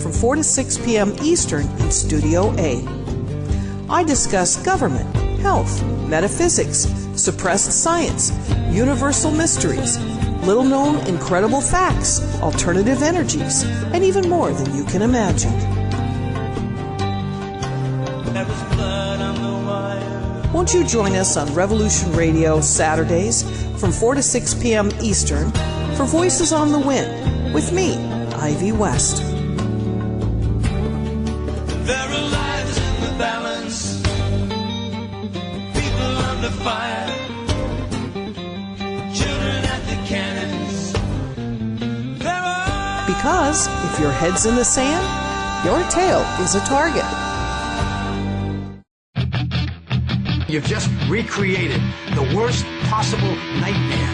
from 4 to 6 p.m. Eastern in Studio A. I discuss government, health, metaphysics, suppressed science, universal mysteries, little-known incredible facts, alternative energies, and even more than you can imagine. Won't you join us on Revolution Radio Saturdays from 4 to 6 p.m. Eastern for Voices on the Wind with me, Ivy West. There are lives in the balance, people under fire, children at the cannons. Because if your head's in the sand, your tail is a target. You've just recreated the worst possible nightmare.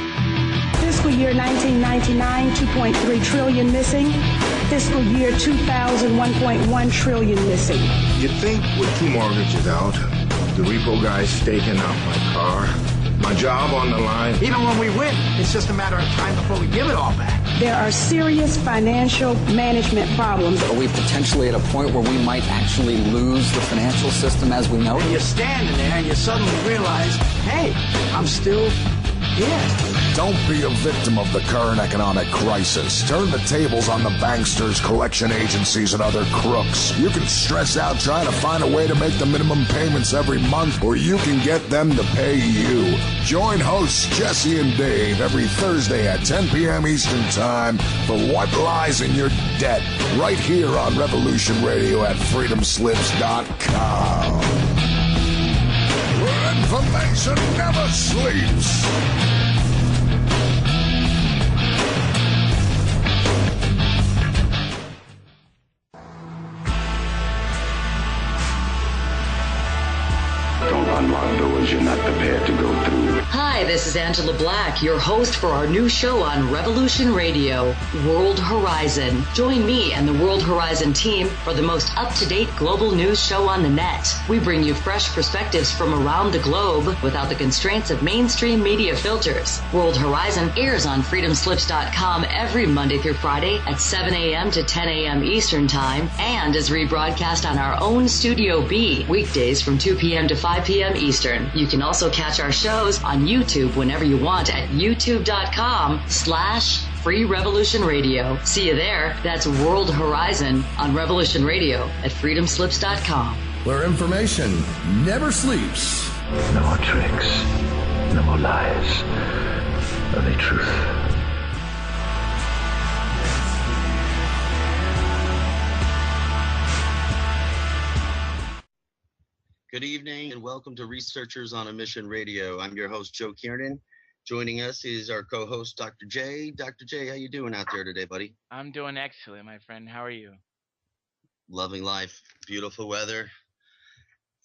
Fiscal year 1999, 2.3 trillion missing. Fiscal year 2000, 1.1 trillion missing. You'd think with 2 mortgages out, the repo guy's staking out my car, my job on the line. Even when we win, it's just a matter of time before we give it all back. There are serious financial management problems. Are we potentially at a point where we might actually lose the financial system as we know it? And you're standing there and you suddenly realize, hey, I'm still here. Don't be a victim of the current economic crisis. Turn the tables on the banksters, collection agencies, and other crooks. You can stress out trying to find a way to make the minimum payments every month, or you can get them to pay you. Join hosts Jesse and Dave every Thursday at 10 p.m. Eastern Time for What Lies in Your Debt, right here on Revolution Radio at freedomslips.com. Where information never sleeps. Don't unlock doors you're not prepared to go through. Hi, this is Angela Black, your host for our new show on Revolution Radio, World Horizon. Join me and the World Horizon team for the most up-to-date global news show on the net. We bring you fresh perspectives from around the globe without the constraints of mainstream media filters. World Horizon airs on freedomslips.com every Monday through Friday at 7 a.m. to 10 a.m. Eastern Time and is rebroadcast on our own Studio B weekdays from 2 p.m. to 5 p.m. Eastern. You can also catch our shows on YouTube whenever you want at youtube.com/Free Revolution Radio. See you there. That's World Horizon on Revolution Radio at freedomslips.com. Where information never sleeps. No more tricks. No more lies. Only truth. Good evening and welcome to Researchers on a Mission Radio. I'm your host, Joe Kiernan. Joining us is our co-host, Dr. J. Dr. J, how you doing out there today, buddy? I'm doing excellent, my friend. How are you? Loving life. Beautiful weather.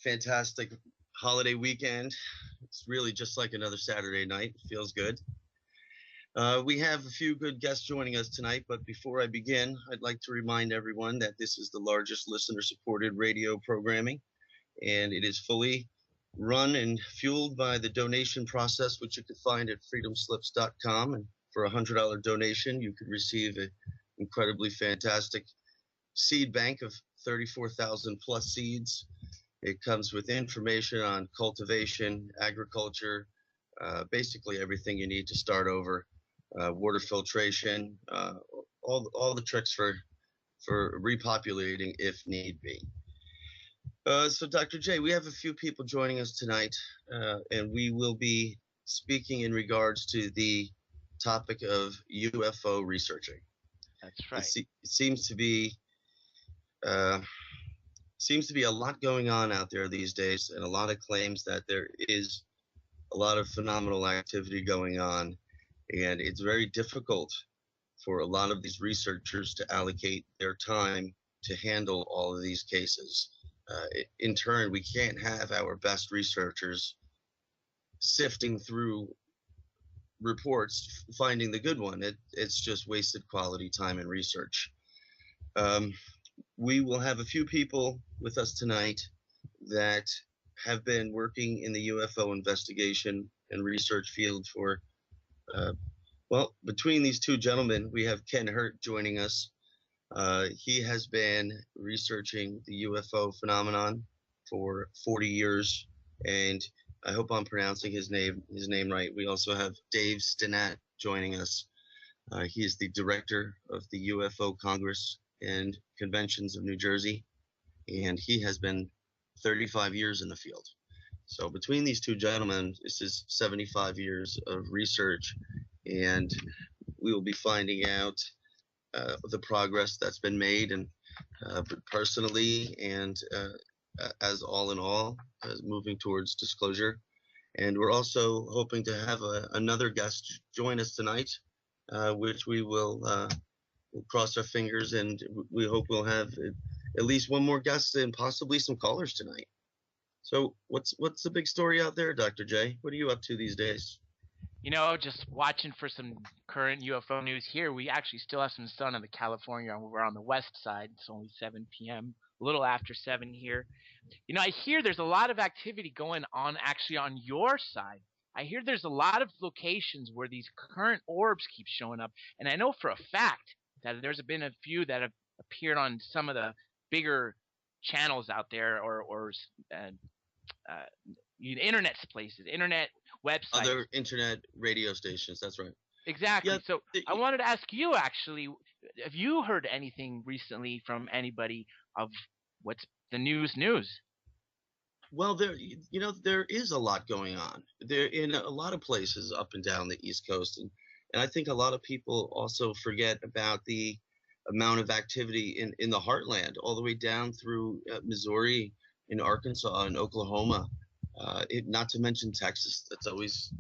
Fantastic holiday weekend. It's really just like another Saturday night. Feels good. We have a few good guests joining us tonight, but before I begin, I'd like to remind everyone that this is the largest listener-supported radio programming, and it is fully run and fueled by the donation process, which you can find at freedomslips.com. And for a $100 donation, you could receive an incredibly fantastic seed bank of 34,000 plus seeds. It comes with information on cultivation, agriculture, basically everything you need to start over, water filtration, all the tricks for repopulating if need be. So Dr. J, we have a few people joining us tonight, and we will be speaking in regards to the topic of UFO researching. That's right. It seems to be a lot going on out there these days, and a lot of claims that there is a lot of phenomenal activity going on, and it's very difficult for a lot of these researchers to allocate their time to handle all of these cases. In turn, we can't have our best researchers sifting through reports, finding the good one. It's just wasted quality time and research. We will have a few people with us tonight that have been working in the UFO investigation and research field for, between these two gentlemen, we have Ken Hurt joining us. He has been researching the UFO phenomenon for 40 years, and I hope I'm pronouncing his name right. We also have Dave STINNET joining us. He is the director of the UFO Congress and Conventions of New Jersey, and he has been 35 years in the field. So between these two gentlemen, this is 75 years of research, and we will be finding out the progress that's been made, and personally, and as all in all, moving towards disclosure. And we're also hoping to have another guest join us tonight, which we will we'll cross our fingers, and we hope we'll have at least one more guest and possibly some callers tonight. So what's the big story out there, Dr. J? What are you up to these days? You know, just watching for some current UFO news here. We actually still have some sun in California. We're on the west side. It's only 7 p.m., a little after 7 here. You know, I hear there's a lot of activity going on actually on your side. I hear there's a lot of locations where these current orbs keep showing up. And I know for a fact that there's been a few that have appeared on some of the bigger channels out there, or internet places, internet websites. Other internet radio stations, that's right. Exactly. Yeah, so I wanted to ask you, actually, have you heard anything recently from anybody of what's the news? Well, there is a lot going on there in a lot of places up and down the East Coast, and I think a lot of people also forget about the amount of activity in the heartland, all the way down through Missouri, in Arkansas, and Oklahoma. Not to mention Texas. That's always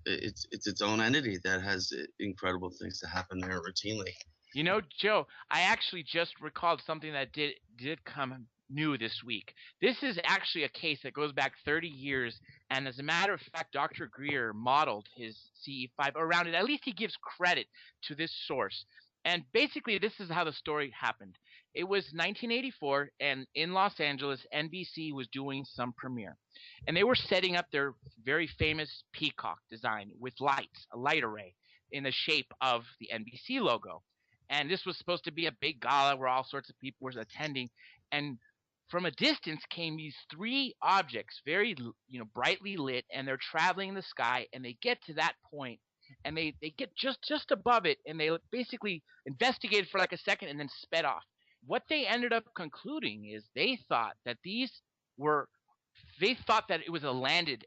it's its own entity that has incredible things to happen there routinely. You know, Joe, I actually just recalled something that did come new this week. This is actually a case that goes back 30 years, and as a matter of fact, Dr. Greer modeled his CE5 around it. At least he gives credit to this source. And basically, this is how the story happened. It was 1984, and in Los Angeles, NBC was doing some premiere. And they were setting up their very famous peacock design with lights, a light array, in the shape of the NBC logo. And this was supposed to be a big gala where all sorts of people were attending. And from a distance came these three objects, very brightly lit, and they're traveling in the sky, and they get to that point. And they get just above it, and they basically investigated for like a second and then sped off. What they ended up concluding is they thought that it was a landed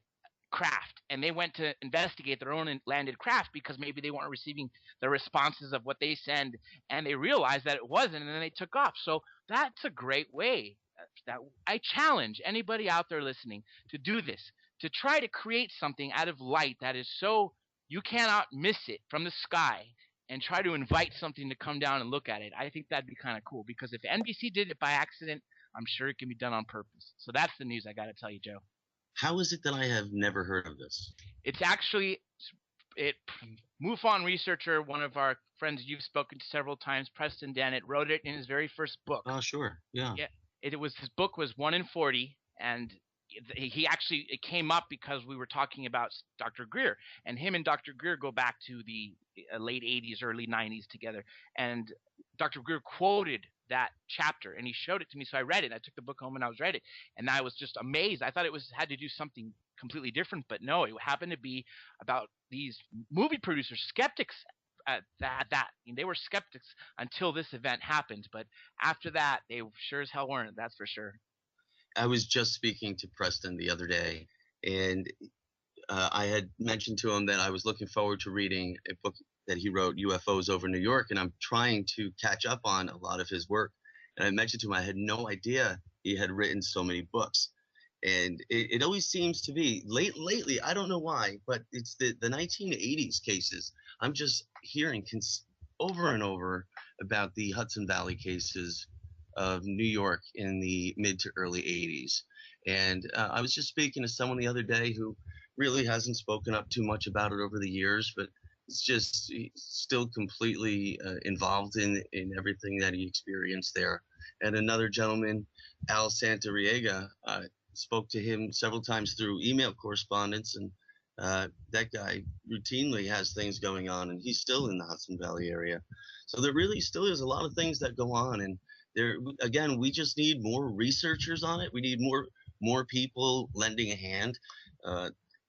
craft, and they went to investigate their own landed craft because maybe they weren't receiving the responses of what they send, and they realized that it wasn't, and then they took off. So that's a great way. That I challenge anybody out there listening to do this, to try to create something out of light that is so you cannot miss it from the sky, and try to invite something to come down and look at it. I think that'd be kind of cool, because if NBC did it by accident, I'm sure it can be done on purpose. So that's the news I got to tell you, Joe. How is it that I have never heard of this? It's actually MUFON researcher, one of our friends you've spoken to several times, Preston Dennett, wrote it in his very first book. Oh, sure. Yeah. His book was 1 in 40, and it came up because we were talking about Dr. Greer, and him and Dr. Greer go back to the late 80s, early 90s together. And Dr. Greer quoted that chapter, and he showed it to me. So I read it. I took the book home and I read it, and I was just amazed. I thought it had to do something completely different, but no, it happened to be about these movie producers, skeptics. They were skeptics until this event happened, but after that, they sure as hell weren't. That's for sure. I was just speaking to Preston the other day, and I had mentioned to him that I was looking forward to reading a book that he wrote, UFOs Over New York, and I'm trying to catch up on a lot of his work. And I mentioned to him I had no idea he had written so many books. And it always seems to be, lately, I don't know why, but it's the 1980s cases. I'm just hearing over and over about the Hudson Valley cases of New York in the mid to early 80s. And I was just speaking to someone the other day who really hasn't spoken up too much about it over the years, but it's just still completely involved in everything that he experienced there. And another gentleman, Al Santariega, spoke to him several times through email correspondence, and That guy routinely has things going on, and he's still in the Hudson Valley area. So there really still is a lot of things that go on, and there again, we just need more researchers on it. We need more people lending a hand.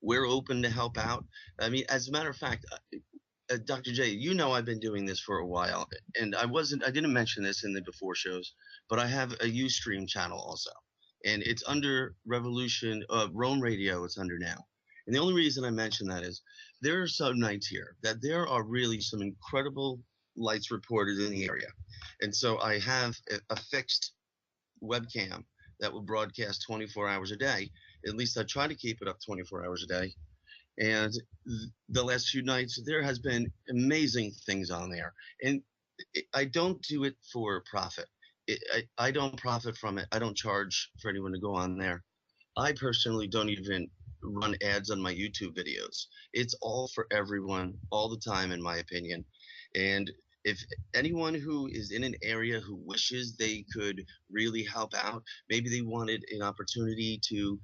We're open to help out. I mean, as a matter of fact, Dr. J, you know I've been doing this for a while, and I didn't mention this in the before shows, but I have a Ustream channel also, and it's under R.O.A.M Radio. It's under now, and the only reason I mention that is there are some nights here that there are really some incredible lights reported in the area, and so I have a fixed webcam that will broadcast 24 hours a day. At least I try to keep it up 24 hours a day. And the last few nights, there has been amazing things on there. And I don't do it for profit. I don't profit from it. I don't charge for anyone to go on there. I personally don't even run ads on my YouTube videos. It's all for everyone, all the time, in my opinion. And if anyone who is in an area who wishes they could really help out, maybe they wanted an opportunity to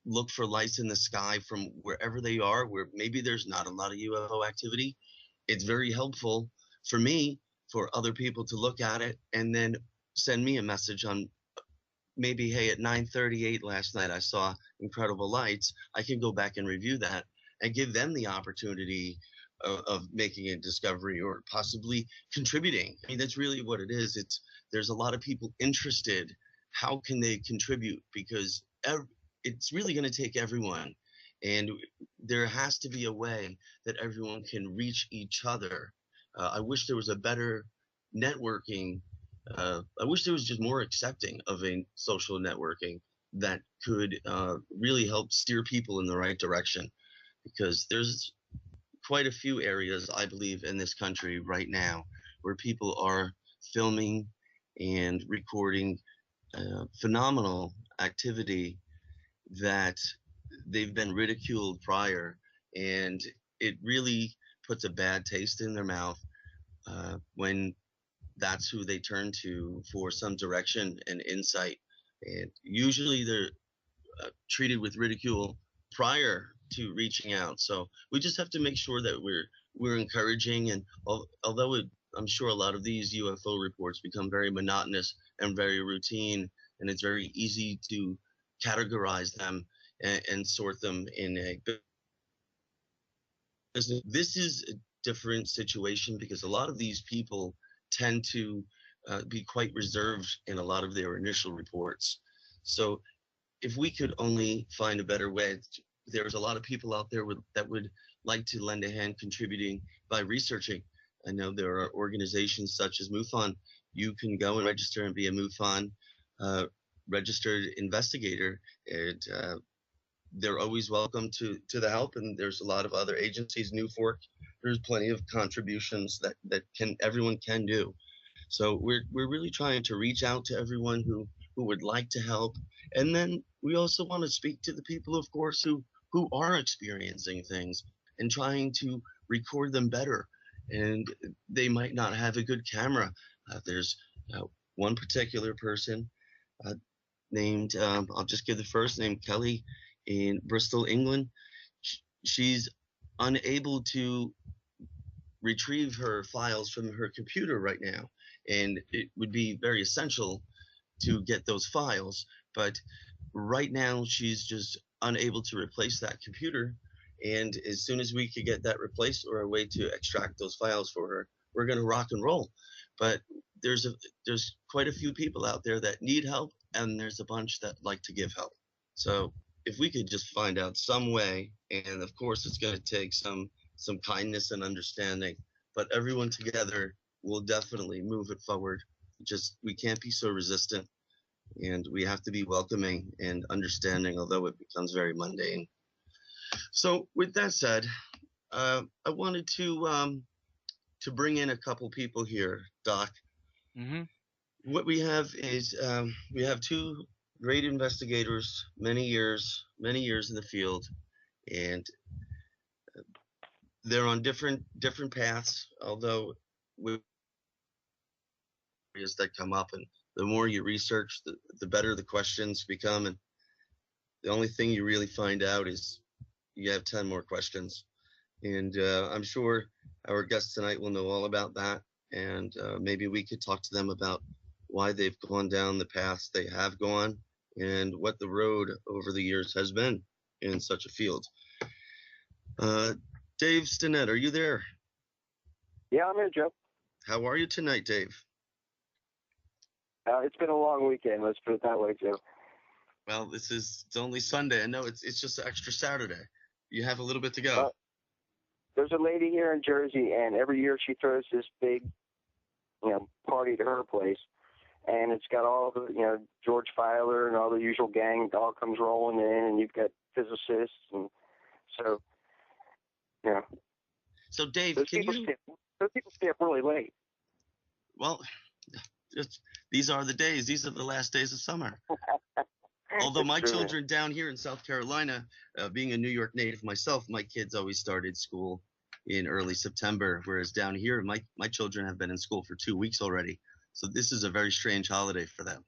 look for lights in the sky from wherever they are, where maybe there's not a lot of UFO activity. It's very helpful for me, for other people to look at it and then send me a message on maybe, hey, at 9:38 last night I saw incredible lights. I can go back and review that and give them the opportunity of making a discovery or possibly contributing. I mean, that's really what it is. There's a lot of people interested. How can they contribute? Because it's really going to take everyone, and there has to be a way that everyone can reach each other. I wish there was a better networking. I wish there was just more accepting of a social networking that could really help steer people in the right direction, because there's quite a few areas, I believe, in this country right now where people are filming and recording phenomenal activity that they've been ridiculed prior, and it really puts a bad taste in their mouth when that's who they turn to for some direction and insight. And usually they're treated with ridicule prior to reaching out. So we just have to make sure that we're encouraging. And although I'm sure a lot of these UFO reports become very monotonous and very routine, and it's very easy to categorize them and sort them in a business. This is a different situation because a lot of these people tend to be quite reserved in a lot of their initial reports. So if we could only find a better way, there's a lot of people out there that would like to lend a hand contributing by researching. I know there are organizations such as MUFON. You can go and register and be a MUFON registered investigator, and they're always welcome to the help. And there's a lot of other agencies, NUFORC. There's plenty of contributions that everyone can do. So we're really trying to reach out to everyone who would like to help. And then we also want to speak to the people, of course, who are experiencing things and trying to record them better. And they might not have a good camera. There's one particular person named, I'll just give the first name, Kelly, in Bristol, England. She's unable to retrieve her files from her computer right now, and it would be very essential to get those files, but right now she's just unable to replace that computer. And as soon as we could get that replaced or a way to extract those files for her, we're going to rock and roll. But there's quite a few people out there that need help, and there's a bunch that like to give help. So if we could just find out some way, and of course it's going to take some kindness and understanding, but everyone together will definitely move it forward. Just, we can't be so resistant, and we have to be welcoming and understanding, although it becomes very mundane. So with that said, I wanted to bring in a couple people here, Doc. Mm-hmm. What we have is we have two great investigators, many years in the field, and they're on different paths, although with areas that come up, and the more you research, the better the questions become, and the only thing you really find out is you have 10 more questions. And I'm sure our guests tonight will know all about that. And maybe we could talk to them about why they've gone down the paths they have gone and what the road over the years has been in such a field. Dave STINNET, are you there? Yeah, I'm here, Joe. How are you tonight, Dave? It's been a long weekend, let's put it that way, Joe. Well, it's only Sunday. I know it's just extra Saturday. You have a little bit to go. There's a lady here in Jersey, and every year she throws this big, party to her place, and it's got all the, George Filer and all the usual gang all comes rolling in, and you've got physicists, and so, So, Dave, those people stay up really late. Well, these are the days. These are the last days of summer. Although my children down here in South Carolina, being a New York native myself, my kids always started school in early September, whereas down here, my children have been in school for 2 weeks already. So this is a very strange holiday for them.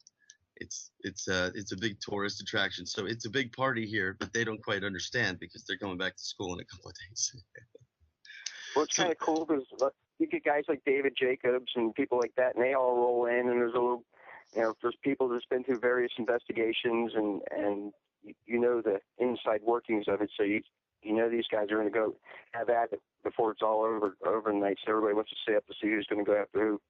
It's a big tourist attraction. So it's a big party here, but they don't quite understand because they're coming back to school in a couple of days. Well, it's kind of cool because you get guys like David Jacobs and people like that, and they all roll in, and there's a little, there's people that's been through various investigations, and the inside workings of it, so you these guys are going to go have at it before it's all overnight, so everybody wants to stay up to see who's going to go after who.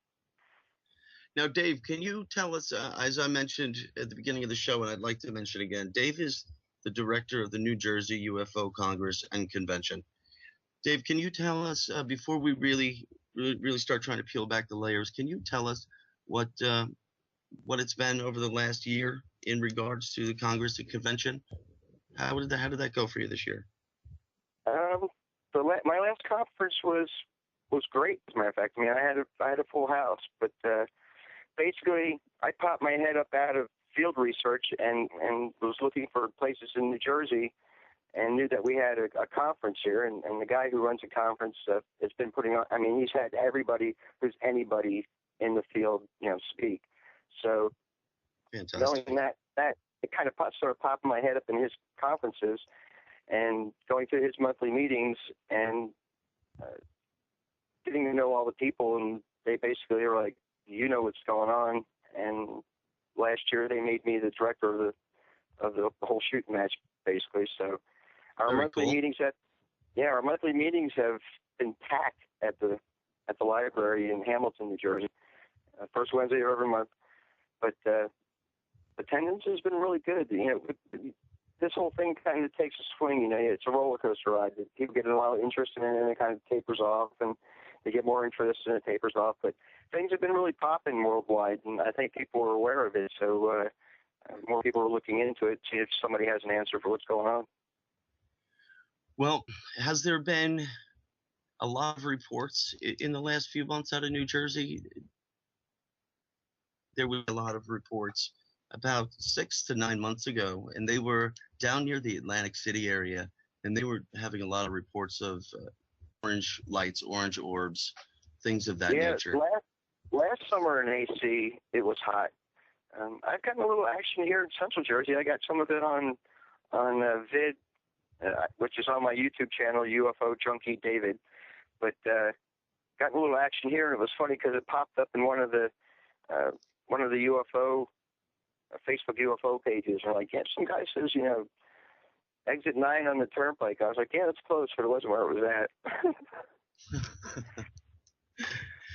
Now, Dave, can you tell us, as I mentioned at the beginning of the show, and I'd like to mention again, Dave is the director of the New Jersey UFO Congress and Convention. Dave, can you tell us, before we really start trying to peel back the layers, can you tell us what it's been over the last year in regards to the Congress and Convention? How did that go for you this year? My last conference was great. As a matter of fact, I mean, I had a full house, but basically, I popped my head up out of field research and was looking for places in New Jersey, and knew that we had a conference here, and the guy who runs the conference has been putting on. I mean, he's had everybody who's anybody in the field, speak. So, fantastic. Knowing that it kind of started popping my head up in his conferences, and going to his monthly meetings and getting to know all the people, and they basically are like, what's going on. And last year they made me the director of the whole shooting match, basically. So our monthly meetings have been packed at the library in Hamilton, New Jersey, first Wednesday of every month. But attendance has been really good. This whole thing kind of takes a swing. It's a roller coaster ride. People get a lot of interest in it, and it kind of tapers off, and they get more interest, and it tapers off. But things have been really popping worldwide, and I think people are aware of it. So more people are looking into it, see if somebody has an answer for what's going on. Well, has there been a lot of reports in the last few months out of New Jersey? There were a lot of reports about 6 to 9 months ago, and they were down near the Atlantic City area, and they were having a lot of reports of orange lights, orange orbs, things of that nature. Last summer in AC, it was hot. I've gotten a little action here in Central Jersey. I got some of it on vid, which is on my YouTube channel, UFO Junkie David. But got a little action here, and it was funny because it popped up in one of the UFO Facebook UFO pages. And like, yeah, some guy says, exit 9 on the turnpike. I was like, yeah, that's close, but it wasn't where it was at.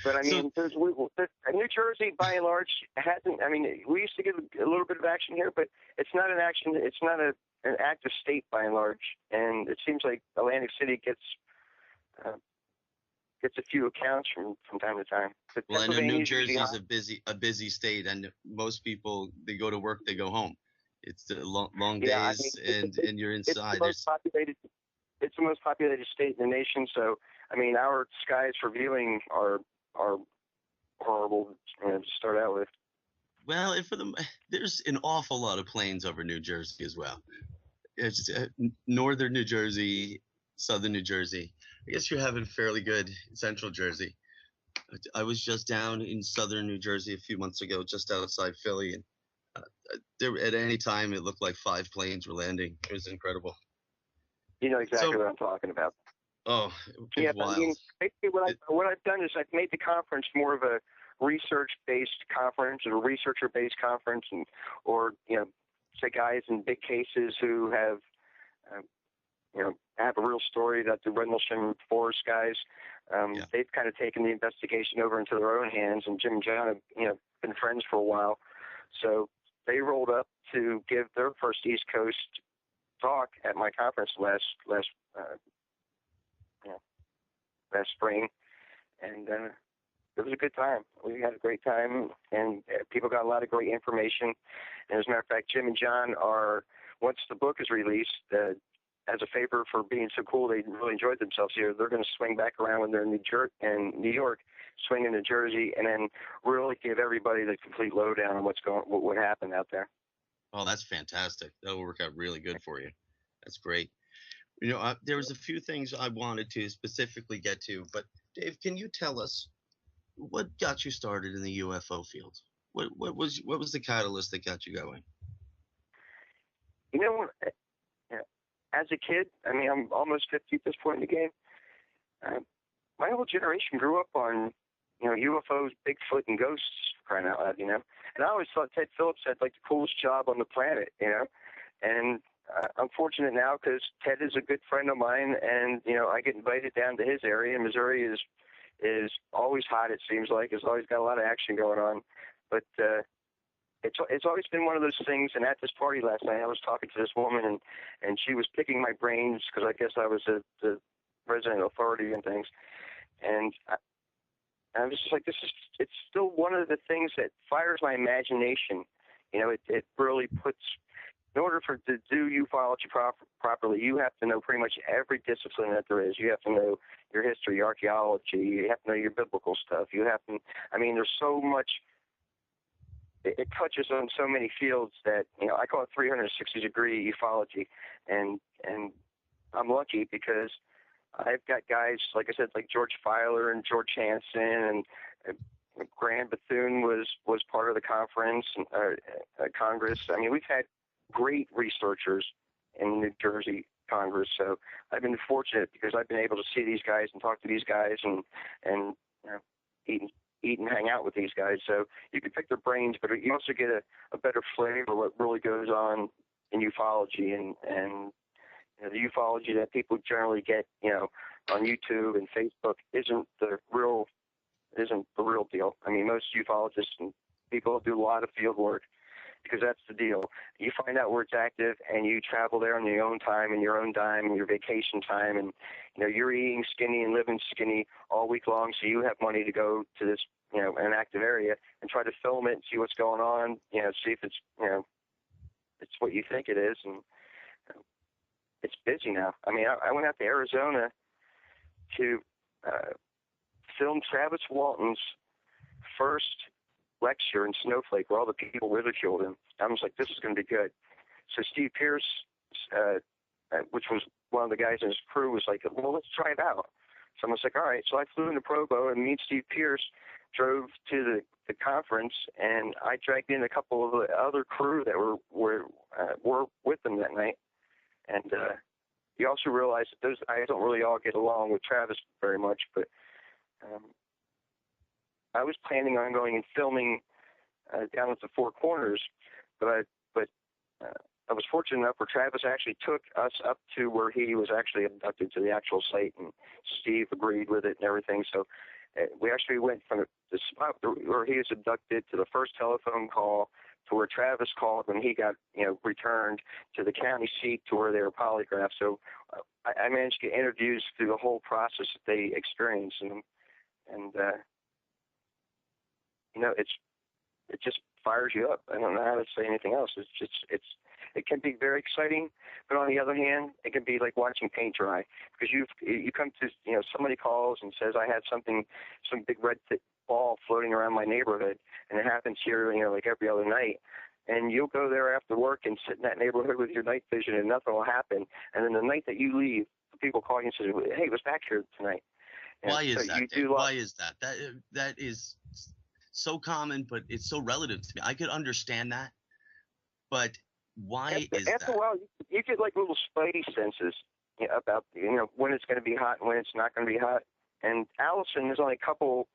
But I mean, New Jersey, by and large, hasn't. I mean, we used to get a little bit of action here, but it's not an action. It's not an active state by and large. And it seems like Atlantic City gets a few accounts from time to time. But well, I know New Jersey is a busy state, and most people, they go to work, they go home. It's the long days, and you're inside. It's the most populated state in the nation. So, I mean, our skies for viewing are horrible to start out with. Well, there's an awful lot of planes over New Jersey as well. It's northern New Jersey, southern New Jersey. I guess you're having fairly good Central Jersey. I was just down in southern New Jersey a few months ago, just outside Philly, and there at any time it looked like 5 planes were landing. It was incredible. You know exactly what I'm talking about. Oh, yeah. wild. I mean, basically what I've done is I've made the conference more of a research-based conference or a researcher-based conference, or say guys in big cases who have have a real story that the Rendlesham Forest guys. They've kind of taken the investigation over into their own hands, and Jim and John have been friends for a while, so they rolled up to give their first East Coast talk at my conference last spring, and it was a good time. We had a great time, and people got a lot of great information. And as a matter of fact, Jim and John are, once the book is released, as a favor for being so cool, they really enjoyed themselves here. They're going to swing back around when they're in New York, swing into Jersey, and then really give everybody the complete lowdown on what happened out there. Oh, that's fantastic. That'll work out really good for you. That's great. There was a few things I wanted to specifically get to, but Dave, can you tell us what got you started in the UFO field? What was the catalyst that got you going? As a kid, I mean, I'm almost 50 at this point in the game. My whole generation grew up on, UFOs, Bigfoot, and ghosts, crying out loud, And I always thought Ted Phillips had like the coolest job on the planet, And I'm fortunate now because Ted is a good friend of mine, and I get invited down to his area. Missouri is always hot. It seems like it's always got a lot of action going on, but it's always been one of those things. And at this party last night, I was talking to this woman, and she was picking my brains because I guess I was the resident authority and things, and I was just like, it's still one of the things that fires my imagination. It really puts. In order to do ufology properly, you have to know pretty much every discipline that there is. You have to know your history, your archaeology. You have to know your biblical stuff. There's so much. It touches on so many fields that, I call it 360-degree ufology. And I'm lucky because I've got guys, like I said, like George Filer and George Hansen, and Graham Bethune was part of the conference, Congress. I mean, we've had great researchers in the New Jersey Congress, so I've been fortunate because I've been able to see these guys and talk to these guys and eat and hang out with these guys. So you can pick their brains, but you also get a better flavor of what really goes on in ufology, and the ufology that people generally get on YouTube and Facebook isn't the real deal. I mean, most ufologists and people do a lot of field work, because that's the deal. You find out where it's active, and you travel there on your own time and your own dime and your vacation time, and you're eating skinny and living skinny all week long, so you have money to go to this an active area and try to film it and see what's going on, see if it's it's what you think it is, and it's busy now. I mean, I went out to Arizona to film Travis Walton's first lecture in Snowflake, where all the people ridiculed him. I was like, this is going to be good. So Steve Pierce, which was one of the guys in his crew, was like, well, let's try it out. So I was like, all right. So I flew into Provo, and me and Steve Pierce drove to the conference, and I dragged in a couple of the other crew that were with them that night. And you also realize that those guys don't really all get along with Travis very much, but I was planning on going and filming down at the Four Corners, but I was fortunate enough where Travis actually took us up to where he was actually abducted to the actual site, and Steve agreed with it and everything. So we actually went from the spot where he was abducted to the first telephone call to where Travis called when he got returned to the county seat to where they were polygraphed. So I managed to get interviews through the whole process that they experienced, and it just fires you up. I don't know how to say anything else. It can be very exciting, but on the other hand, it can be like watching paint dry, because you come to somebody calls and says, I had some big red ball floating around my neighborhood, and it happens here like every other night, and you'll go there after work and sit in that neighborhood with your night vision, and nothing will happen. And then the night that you leave, people call you and say, hey, it was back here tonight. And why is that, Dave? Why is that? That is so common, but it's so relative to me. I could understand that, but why is that? After a while, you get like little spidey senses, about when it's going to be hot and when it's not going to be hot. And Allison is only a couple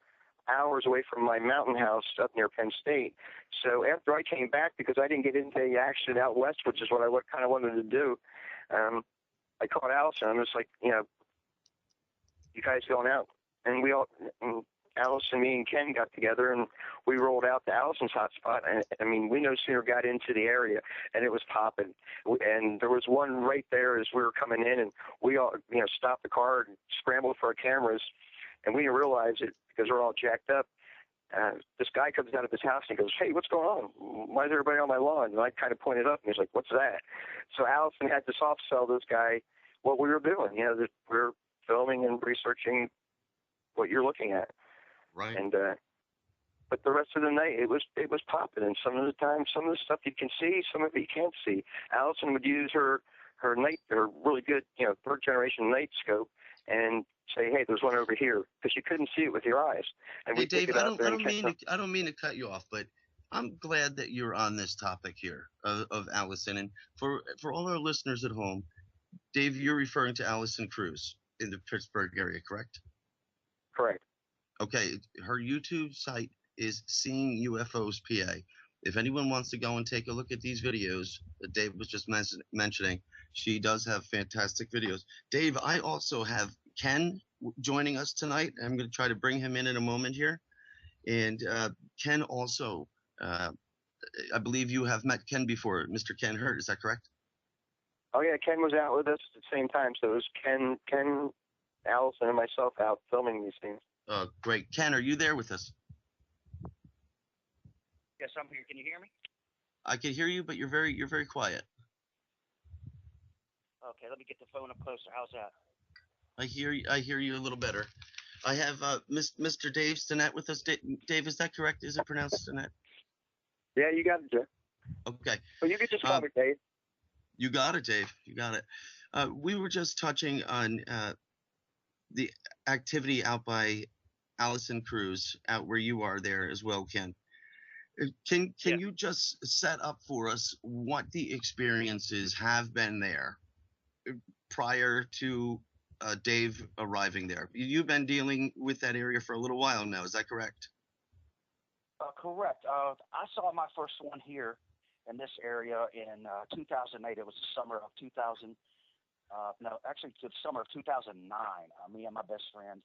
hours away from my mountain house up near Penn State. So after I came back, because I didn't get into the action out west, which is what I kind of wanted to do, I called Allison. I'm just like, you guys going out? And Allison, me, and Ken got together, and we rolled out to Allison's hot spot. And I mean, we no sooner got into the area, and it was popping. And there was one right there as we were coming in, and we all, stopped the car and scrambled for our cameras, and we didn't realize it because we're all jacked up. This guy comes out of his house and he goes, "Hey, what's going on? Why is everybody on my lawn?" And I kind of pointed up, and he's like, "What's that?" So Allison had to soft sell this guy what we were doing. That we're filming and researching what you're looking at. Right. And but the rest of the night it was popping. And some of the time, some of the stuff you can see, some of it you can't see. Allison would use her really good third generation night scope and say, "Hey, there's one over here," because you couldn't see it with your eyes. And hey, Dave, I don't mean to cut you off, but I'm glad that you're on this topic here of Allison. And for all our listeners at home, Dave, you're referring to Allison KRUSE in the Pittsburgh area, correct? Correct. Okay, her YouTube site is Seeing UFOs PA. If anyone wants to go and take a look at these videos that Dave was just mentioning, she does have fantastic videos. Dave, I also have Ken joining us tonight. I'm going to try to bring him in a moment here. And Ken also, I believe you have met Ken before, Mr. Ken Hurt. Is that correct? Oh, yeah, Ken was out with us at the same time. So it was Ken, Allison, and myself out filming these things. Great. Ken, are you there with us? Yes, I'm here. Can you hear me? I can hear you, but you're very quiet. Okay, let me get the phone up closer. How's that? I hear you a little better. I have Mr. Dave STINNET with us. Dave, is that correct? Is it pronounced STINNET? Yeah, you got it, Jeff. Okay. Well, you could just call me Dave. You got it, Dave. You got it. We were just touching on the activity out by Allison KRUSE, out where you are there as well, Ken. Can you just set up for us what the experiences have been there prior to Dave arriving there? You've been dealing with that area for a little while now. Is that correct? Correct. I saw my first one here in this area in 2008. It was the summer of 2000. Actually, the summer of 2009. Me and my best friend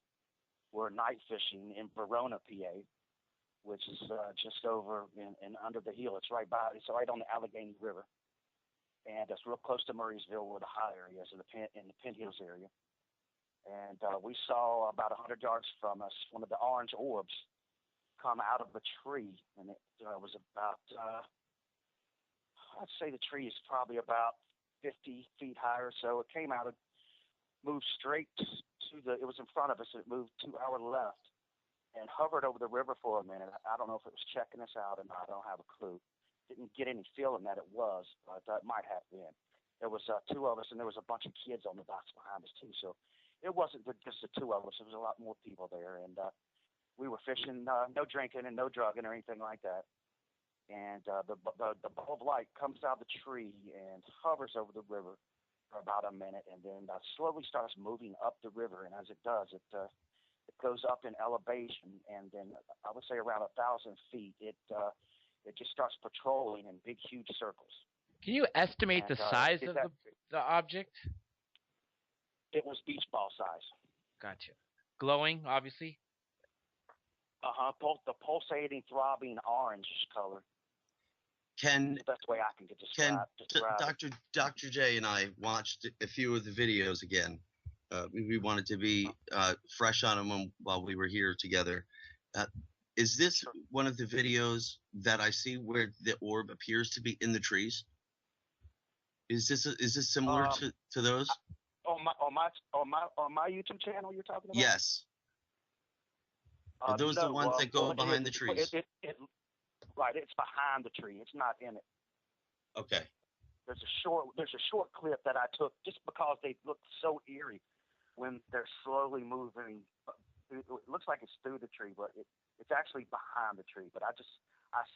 were night fishing in Verona, PA, which is just over and under the hill. It's right on the Allegheny River, and it's real close to Murraysville, where the high area is in the Penn Hills area. And we saw about 100 yards from us one of the orange orbs come out of a tree, and it was about I'd say the tree is probably about 50 feet high or so. It came out and moved straight it was in front of us. It moved to our left and hovered over the river for a minute. I don't know if it was checking us out or not. I don't have a clue. Didn't get any feeling that it was, but it might have been. There was two of us, and there was a bunch of kids on the docks behind us too. So it wasn't just the two of us. There was a lot more people there, and we were fishing, no drinking and no drugging or anything like that. And the ball of light comes out of the tree and hovers over the river for about a minute, and then slowly starts moving up the river. And as it does, it goes up in elevation, and then I would say around 1,000 feet, it just starts patrolling in big, huge circles. Can you estimate the size of the object? It was beach ball size. Gotcha. Glowing, obviously. The pulsating, throbbing orange color. Ken, the best way I can describe Dr. J and I watched a few of the videos again. We wanted to be fresh on them while we were here together. Is this one of the videos that I see where the orb appears to be in the trees? Is this similar to those? On my YouTube channel you're talking about? Yes. Are those the ones that go behind the trees? Right, it's behind the tree. It's not in it. Okay. There's a short clip that I took just because they look so eerie when they're slowly moving. It looks like it's through the tree, but it's actually behind the tree. But I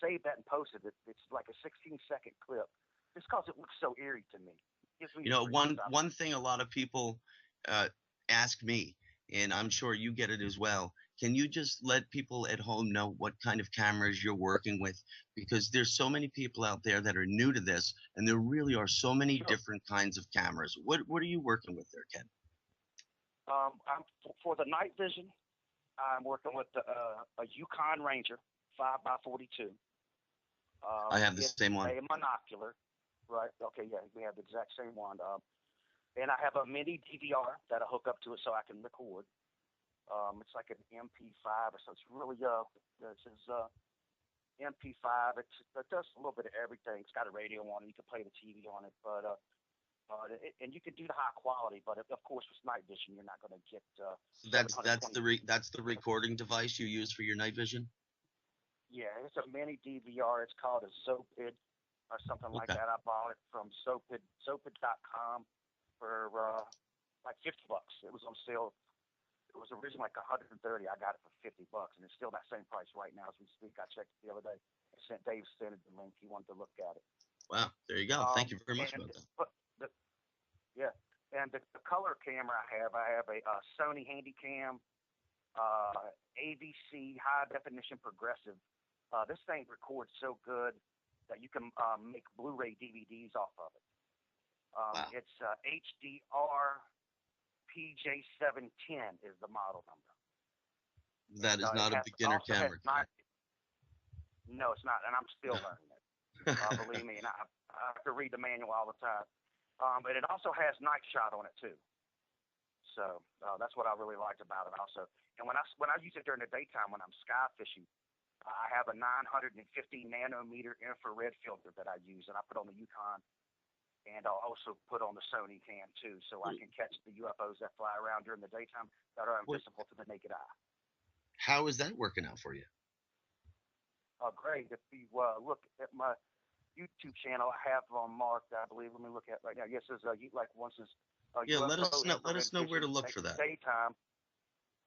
saved that and posted it. It's like a 16-second clip just because it looks so eerie to me. gives me You know, freedom. one thing a lot of people ask me, and I'm sure you get it as well. Can you just let people at home know what kind of cameras you're working with? Because there's so many people out there that are new to this, and there really are so many different kinds of cameras. What are you working with there, Ken? I'm for the night vision. I'm working with a Yukon Ranger 5x42. I have the same one. A monocular, right? Okay, yeah, we have the exact same one. And I have a mini DVR that I hook up to it so I can record. It's like an MP5 or so. It's really this is MP5. It does a little bit of everything. It's got a radio on it. You can play the TV on it, but and you can do the high quality. But of course, with night vision, you're not going to get. So that's the recording device you use for your night vision. Yeah, it's a mini DVR. It's called a Zopid or something like that. I bought it from Zopid.com for like $50. It was on sale. It was originally like $130. I got it for $50, and it's still that same price right now as we speak. I checked it the other day. Dave sent it the link. He wanted to look at it. Wow, there you go. Thank you very much about that. And the color camera I have a Sony Handycam, AVC high definition progressive. This thing records so good that you can make Blu-ray DVDs off of it. Wow. It's HDR PJ710 is the model number. That is not a beginner camera. No, it's not, and I'm still learning it. Believe me, and I have to read the manual all the time. But it also has night shot on it too. So that's what I really liked about it also. And when I use it during the daytime when I'm sky fishing, I have a 950 nanometer infrared filter that I use, and I put on the Yukon, and I'll also put on the Sony cam too, so I can catch the UFOs that fly around during the daytime that are invisible to the naked eye. How is that working out for you? Great. If you look at my YouTube channel, I have marked, I believe. Let me look at it right now. Yes, there's let us know where to look for that. Daytime.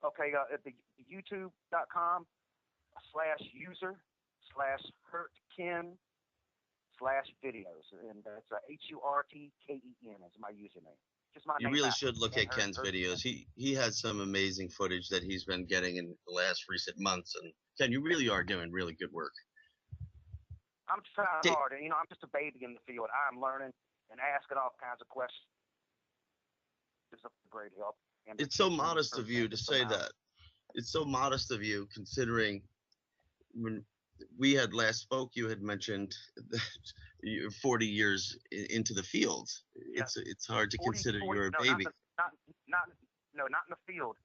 Okay, at the youtube.com/user/HurtKen/videos, and that's HurtKen is my username. Just my You name. really should look at Ken's videos. He has some amazing footage that he's been getting in the last recent months, and Ken, you really are doing really good work. I'm trying hard, and I'm just a baby in the field. I'm learning and asking all kinds of questions. It's a great help. It's so modest of you to say that. It's so modest of you, considering when we had last spoke, you had mentioned that you're 40 years into the field. Yeah. It's hard to consider you're a baby. Not in the field.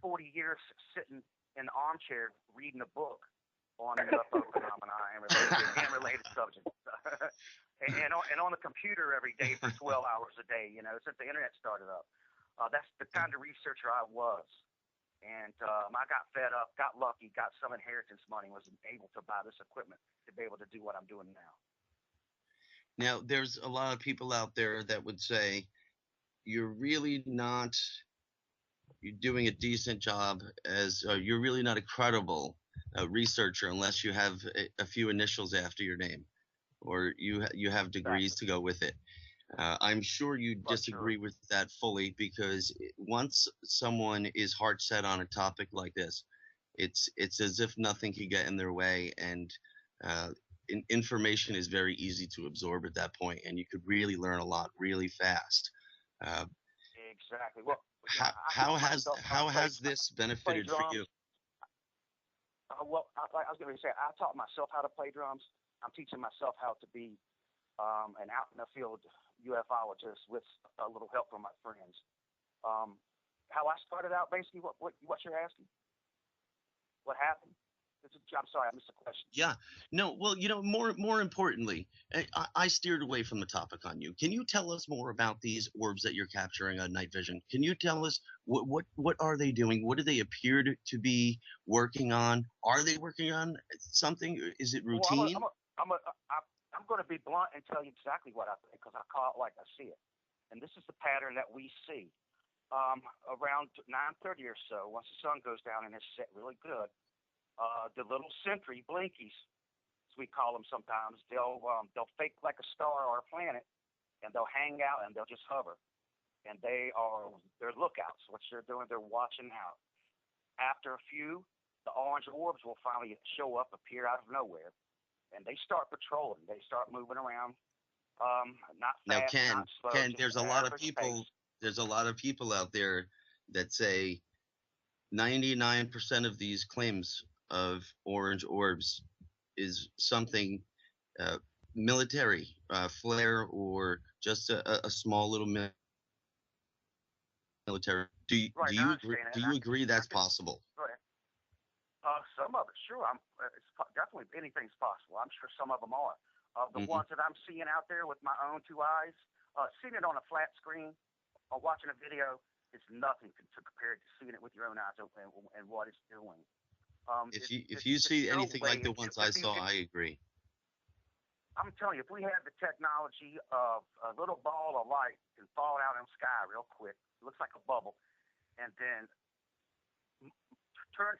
40 years sitting in the armchair reading a book on UFO phenomena and related subjects, and on the computer every day for 12 hours a day. Since the internet started up, that's the kind of researcher I was. And I got fed up, got lucky, got some inheritance money, was able to buy this equipment to be able to do what I'm doing now. Now, there's a lot of people out there that would say you're really not you're doing a decent job as you're really not a credible researcher unless you have a few initials after your name or you have degrees to go with it. I'm sure you disagree with that fully, because once someone is heart set on a topic like this, it's as if nothing can get in their way, and information is very easy to absorb at that point, and you could really learn a lot really fast. Exactly. Well, how has this benefited for you? Well, I was going to say, I taught myself how to play drums. I'm teaching myself how to be an out in the field ufologist with a little help from my friends. How I started out, basically, what you're asking? What happened? I'm sorry, I missed the question. Yeah. No, well, more importantly, I steered away from the topic on you. Can you tell us more about these orbs that you're capturing on night vision? Can you tell us what are they doing? What do they appear to be working on? Are they working on something? Is it routine? Well, I'm going to be blunt and tell you exactly what I think, because I call it like I see it. And this is the pattern that we see. Around 9:30 or so, once the sun goes down and it's set really good, the little sentry blinkies, as we call them sometimes, they'll fake like a star or a planet, and they'll hang out and they'll just hover, and they're lookouts. What they're doing, they're watching out. After a few, the orange orbs will finally appear out of nowhere, and they start patrolling. They start moving around. Not fast, not slow. Ken, there's a lot of average people. pace. There's a lot of people out there that say 99% of these claims of orange orbs is something military, flare, or just a small little military. Do you agree that's possible? Right. Some of it, sure. Definitely anything's possible. I'm sure some of them are. The ones that I'm seeing out there with my own two eyes, seeing it on a flat screen or watching a video is nothing to compare to seeing it with your own eyes and what it's doing. If you see anything like the ones I saw, I agree. I'm telling you, if we had the technology of a little ball of light can fall out in the sky real quick, it looks like a bubble, and then turn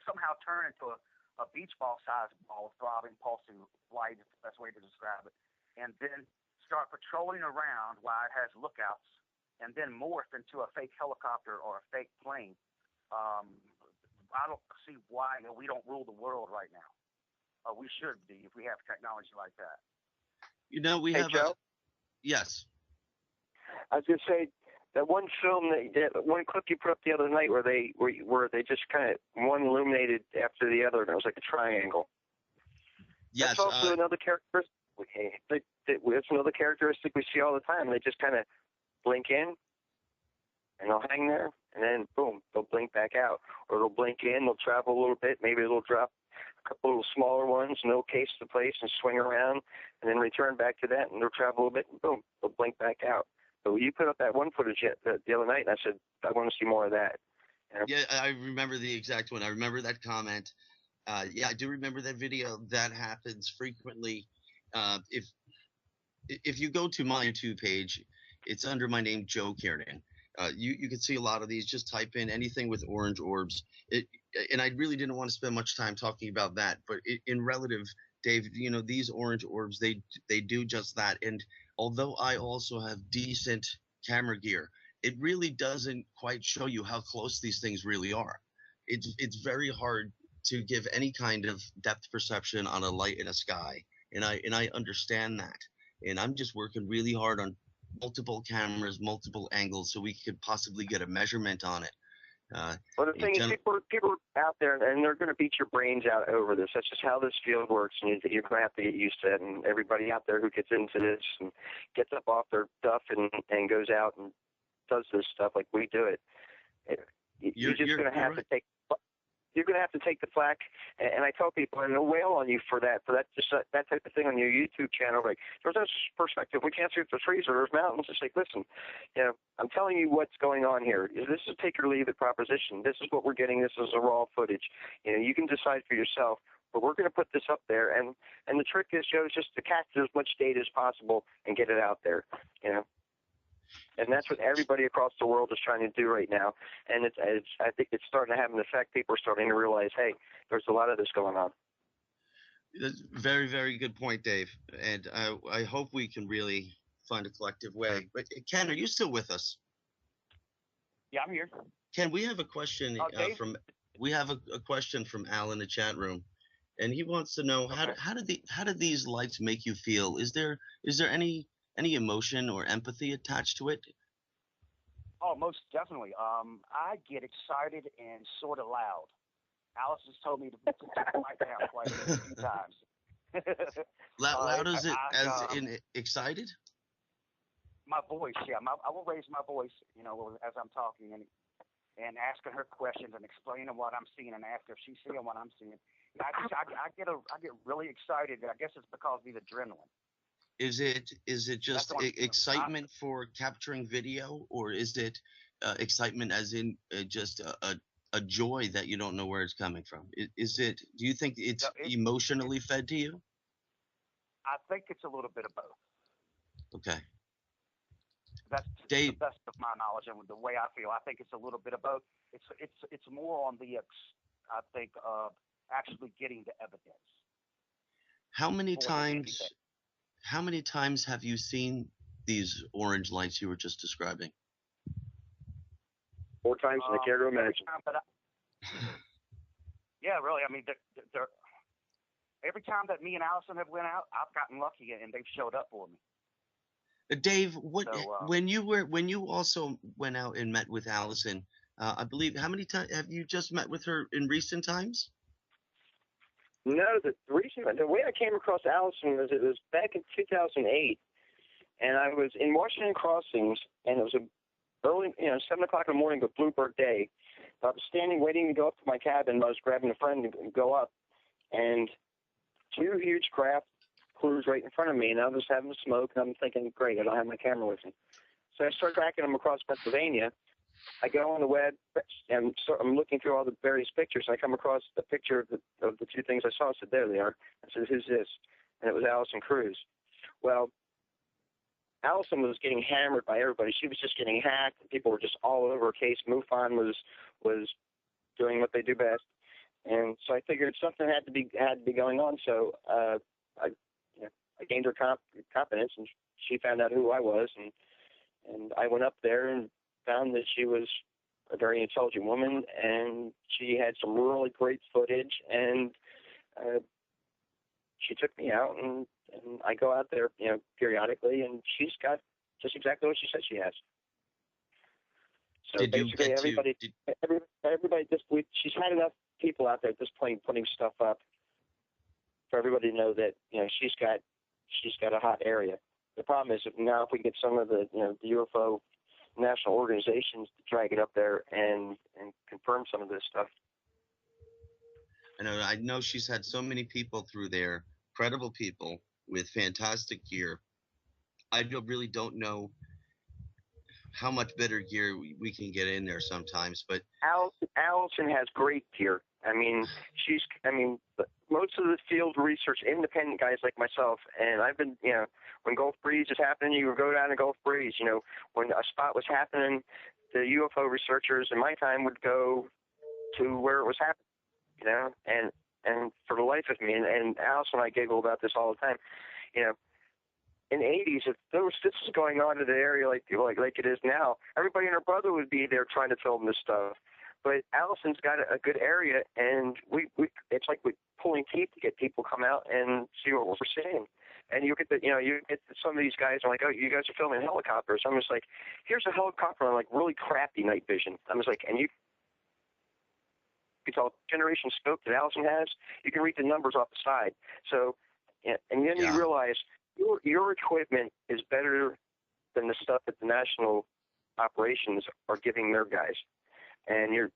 into a beach ball sized ball of throbbing, pulsing light, is the best way to describe it, and then start patrolling around while it has lookouts, and then morph into a fake helicopter or a fake plane. I don't see why we don't rule the world right now. We should be if we have technology like that. We have Joe? Yes. I was going to say that one film, that one clip you put up the other night where they just kind of one illuminated after the other, and it was like a triangle. Yes. That's also another characteristic. It's another characteristic we see all the time. They just kind of blink in, and they'll hang there, and then boom, they'll blink back out, or they'll blink in, they'll travel a little bit, maybe they'll drop a couple little smaller ones, and they'll case the place and swing around, and then return back to that, and they'll travel a little bit, and boom, they'll blink back out. So you put up that one footage the other night, and I said, I want to see more of that. Yeah, I remember the exact one. I remember that comment. Yeah, I do remember that video. That happens frequently. If you go to my YouTube page, it's under my name, Joe Kiernan. You can see a lot of these. Just type in anything with orange orbs. And I really didn't want to spend much time talking about that. But in relative, Dave, these orange orbs, they do just that. And although I also have decent camera gear, it really doesn't quite show you how close these things really are. It's very hard to give any kind of depth perception on a light in a sky. And I understand that. And I'm just working really hard on multiple cameras, multiple angles, so we could possibly get a measurement on it. Well, the thing is, people out there, and they're going to beat your brains out over this. That's just how this field works, and you're going to have to get used to it. And everybody out there who gets into this and gets up off their duff and goes out and does this stuff like we do it, you're just going to have to take. You're going to have to take the flack, and I tell people, and they'll wail on you for that type of thing on your YouTube channel. Like, there's no perspective. We can't see if there's trees or there's mountains. It's like, listen, I'm telling you what's going on here. This is take or leave it proposition. This is what we're getting. This is a raw footage. You can decide for yourself. But we're going to put this up there, and the trick is, Joe, is just to catch as much data as possible and get it out there. And that's what everybody across the world is trying to do right now. And I think it's starting to have an effect. People are starting to realize, hey, there's a lot of this going on. That's very, very good point, Dave. And I hope we can really find a collective way. But Ken, are you still with us? Yeah, I'm here. Ken, we have a question a question from Al in the chat room, and he wants to know how do these lights make you feel? Is there any emotion or empathy attached to it? Oh, most definitely. I get excited and sort of loud. Alice has told me to put the mic down quite a few times. Loud as in excited? My voice, yeah. I will raise my voice, as I'm talking and asking her questions and explaining what I'm seeing and ask her if she's seeing what I'm seeing. And I get really excited. I guess it's because of the adrenaline. Is it just excitement for capturing video, or is it excitement as in just a joy that you don't know where it's coming from? Is it? Do you think it's emotionally fed to you? I think it's a little bit of both. Okay. That's Dave, the best of my knowledge and the way I feel. I think it's a little bit of both. It's more on the I think actually getting the evidence. How many times have you seen these orange lights you were just describing? 4 times than I care to imagine. Yeah, really. I mean, they're, every time that me and Allison have went out, I've gotten lucky and they've showed up for me. Dave, when you also went out and met with Allison, I believe, how many times have you just met with her in recent times? No, the way I came across Allison was it was back in 2008, and I was in Washington Crossings, and it was a early, 7 o'clock in the morning, but Bluebird Day. I was standing waiting to go up to my cabin. I was grabbing a friend to go up, and 2 huge craft KRUSE right in front of me, and I was having a smoke, and I'm thinking, great, I don't have my camera with me. So I start tracking them across Pennsylvania. I go on the web, and so I'm looking through all the various pictures, and I come across the picture of the 2 things I saw. I said, there they are. I said, who's this? And it was Allison KRUSE. Well, Allison was getting hammered by everybody. She was just getting hacked. People were just all over her case. MUFON was doing what they do best. And so I figured something had to be going on. So I gained her confidence, and she found out who I was, and I went up there and found that she was a very intelligent woman, and she had some really great footage, and she took me out, and I go out there, periodically, and she's got just exactly what she said she has. So basically, everybody at this point, she's had enough people out there at this point putting stuff up for everybody to know that she's got a hot area. The problem is now if we get some of the the UFO national organizations to drag it up there and confirm some of this stuff. I know she's had so many people through there, credible people with fantastic gear. I really don't know how much better gear we can get in there sometimes, but Allison has great gear. I mean, most of the field research, independent guys like myself, and I've been, when Gulf Breeze is happening, you would go down to Gulf Breeze. When a spot was happening, the UFO researchers in my time would go to where it was happening, and for the life of me, and Allison and I giggle about this all the time, in the 80s, if this was going on in the area like it is now, everybody and her brother would be there trying to film this stuff. But Allison's got a good area, and it's like we're pulling teeth to get people come out and see what we're seeing. And you get some of these guys are like, oh, you guys are filming helicopters. I'm just like, here's a helicopter on like really crappy night vision. I'm just like, and you can tell generation scope that Allison has. You can read the numbers off the side. So, and then you realize your equipment is better than the stuff that the national operations are giving their guys. And you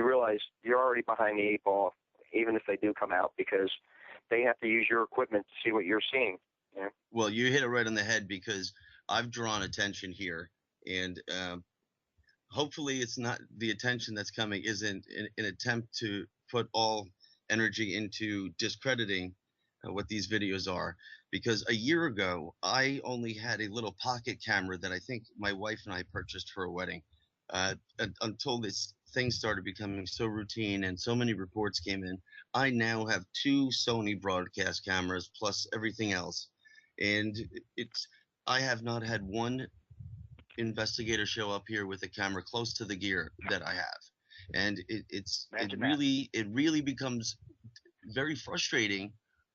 realize you're already behind the 8 ball, even if they do come out, because they have to use your equipment to see what you're seeing. Yeah. Well, you hit it right on the head, because I've drawn attention here, and hopefully it's not the attention that's coming isn't an attempt to put all energy into discrediting what these videos are. Because a year ago, I only had a little pocket camera that I think my wife and I purchased for a wedding. Until this thing started becoming so routine and so many reports came in, I now have 2 Sony broadcast cameras plus everything else, and I have not had one investigator show up here with a camera close to the gear that I have, and it really becomes very frustrating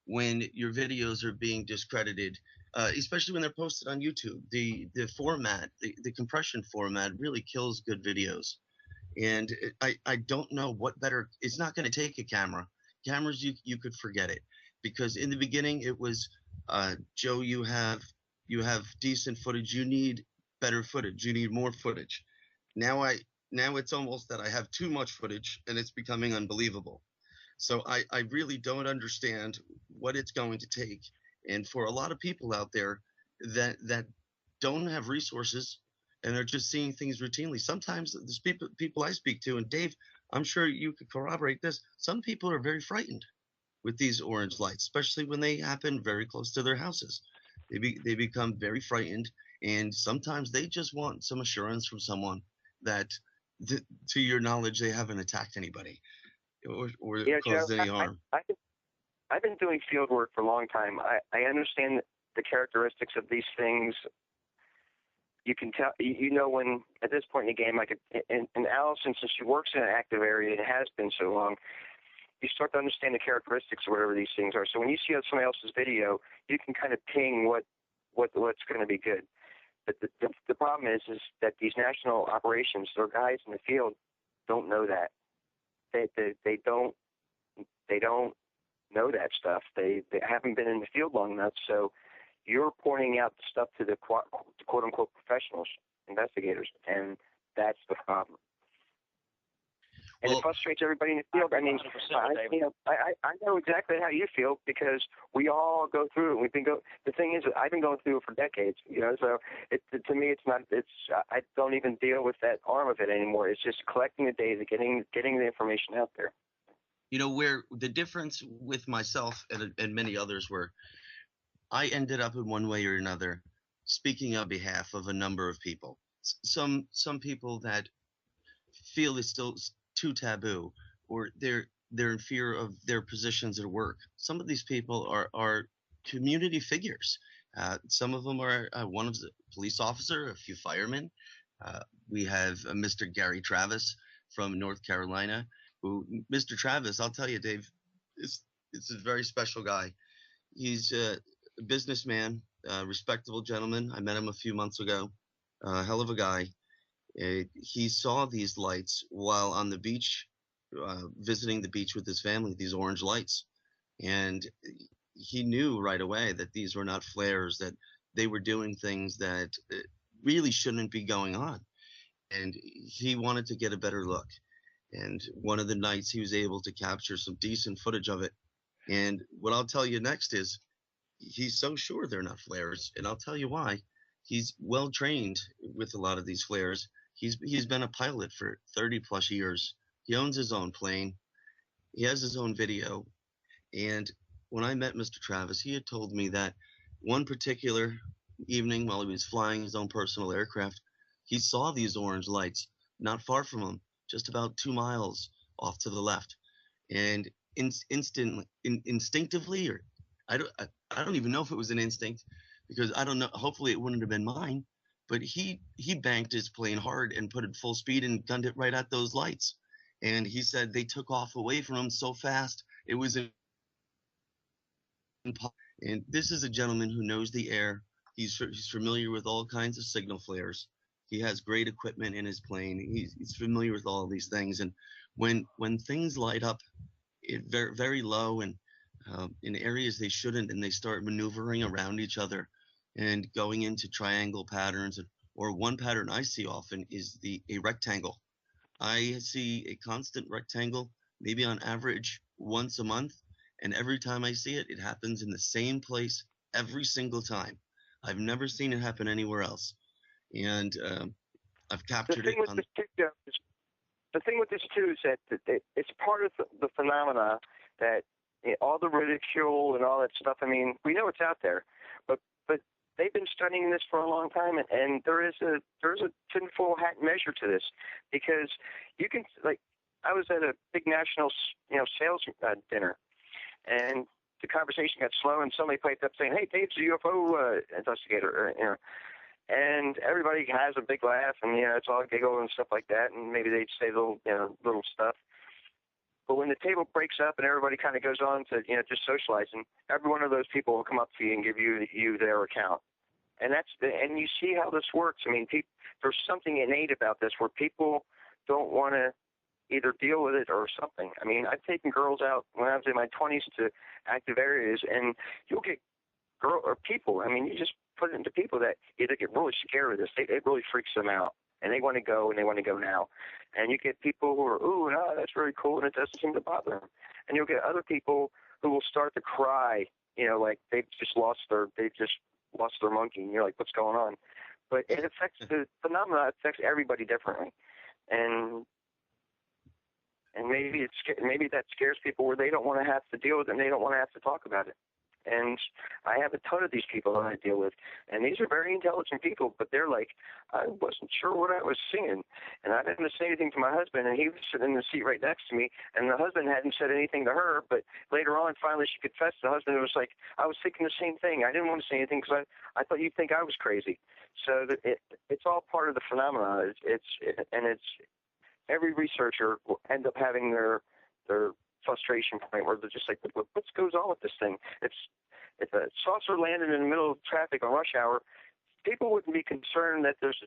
when your videos are being discredited, especially when they're posted on YouTube. The format, the compression format really kills good videos. And I don't know what better. It's not going to take a camera. Cameras, you could forget it, because in the beginning it was, Joe, you have decent footage. You need better footage. You need more footage. Now it's almost that I have too much footage, and it's becoming unbelievable. So I really don't understand what it's going to take. And for a lot of people out there that don't have resources and are just seeing things routinely, sometimes there's people I speak to, and Dave, I'm sure you could corroborate this, some people are very frightened with these orange lights, especially when they happen very close to their houses. They become very frightened, and sometimes they just want some assurance from someone that, to your knowledge, they haven't attacked anybody or caused any harm. I've been doing field work for a long time. I understand the characteristics of these things you can tell, you know, when at this point in the game, like, and Allison, since she works in an active area and has been so long, you start to understand the characteristics of whatever these things are. So when you see on somebody else's video, you can kind of ping what's going to be good. But the problem is that these national operations, their guys in the field don't know that. They don't know that stuff. They haven't been in the field long enough. So you're pointing out the stuff to the quote unquote professionals, investigators, and that's the problem. And it frustrates everybody in the field. I mean, I know exactly how you feel because we all go through it. The thing is, I've been going through it for decades. You know, so to me, it's not. I don't even deal with that arm of it anymore. It's just collecting the data, getting the information out there. You know, where the difference with myself and many others were, I ended up in one way or another speaking on behalf of a number of people. Some people that feel it's still too taboo, or they're in fear of their positions at work. Some of these people are community figures. Some of them are one of the police officer, a few firemen. We have Mr. Gary Travis from North Carolina, who, Mr. Travis, I'll tell you, Dave, is a very special guy. He's a businessman, a respectable gentleman. I met him a few months ago. Hell of a guy. He saw these lights while on the beach, visiting the beach with his family, these orange lights. And he knew right away that these were not flares, that they were doing things that really shouldn't be going on. And he wanted to get a better look. And one of the nights he was able to capture some decent footage of it. And what I'll tell you next is he's so sure they're not flares. And I'll tell you why. He's well trained with a lot of these flares. He's been a pilot for 30 plus years. He owns his own plane. He has his own video. And when I met Mr. Travis, he had told me that one particular evening while he was flying his own personal aircraft, he saw these orange lights not far from him, just about 2 miles off to the left. And instinctively, or I don't even know if it was an instinct, because I don't know, hopefully it wouldn't have been mine, but he banked his plane hard and put it full speed and gunned it right at those lights. And he said they took off away from him so fast, it was impossible. And this is a gentleman who knows the air. He's familiar with all kinds of signal flares. He has great equipment in his plane. He's familiar with all of these things. And when things light up very, very low and in areas they shouldn't, and they start maneuvering around each other and going into triangle patterns, or one pattern I see often is a rectangle. I see a constant rectangle, maybe on average once a month, and every time I see it, it happens in the same place every single time. I've never seen it happen anywhere else. And I've captured it on... The thing with this, too, is that it's part of the phenomena that all the ridicule and all that stuff, I mean, we know it's out there, but they've been studying this for a long time, and there's a tinfoil hat measure to this, because you can, like, I was at a big national, sales dinner, and the conversation got slow, and somebody piped up saying, "Hey, Dave's a UFO investigator," and everybody has a big laugh, and it's all giggle and stuff like that, and maybe they'd say little stuff. But when the table breaks up and everybody kind of goes on to just socializing, every one of those people will come up to you and give you their account, and and you see how this works. I mean, there's something innate about this where people don't want to either deal with it or something. I mean, I've taken girls out when I was in my 20s to active areas, and you'll get people. I mean, you just put it into people that either get really scared of this. It really freaks them out, and they want to go, and they want to go now. And you get people who are, "Ooh, no, that's really cool," and it doesn't seem to bother them. And you'll get other people who will start to cry, like they've just lost their monkey, and you're like, "What's going on?" But it affects the phenomena. It affects everybody differently, and maybe that scares people where they don't want to have to deal with it, and they don't want to have to talk about it. And I have a ton of these people that I deal with, and these are very intelligent people, but they're like, I wasn't sure what I was seeing, and I didn't say anything to my husband, and he was sitting in the seat right next to me, and the husband hadn't said anything to her, but later on, finally, she confessed to the husband. It was like, I was thinking the same thing. I didn't want to say anything because I thought you'd think I was crazy. So it's all part of the phenomenon. It's every researcher will end up having their frustration point where they're just like, what goes on with this thing? If a saucer landed in the middle of traffic on rush hour, people wouldn't be concerned that there's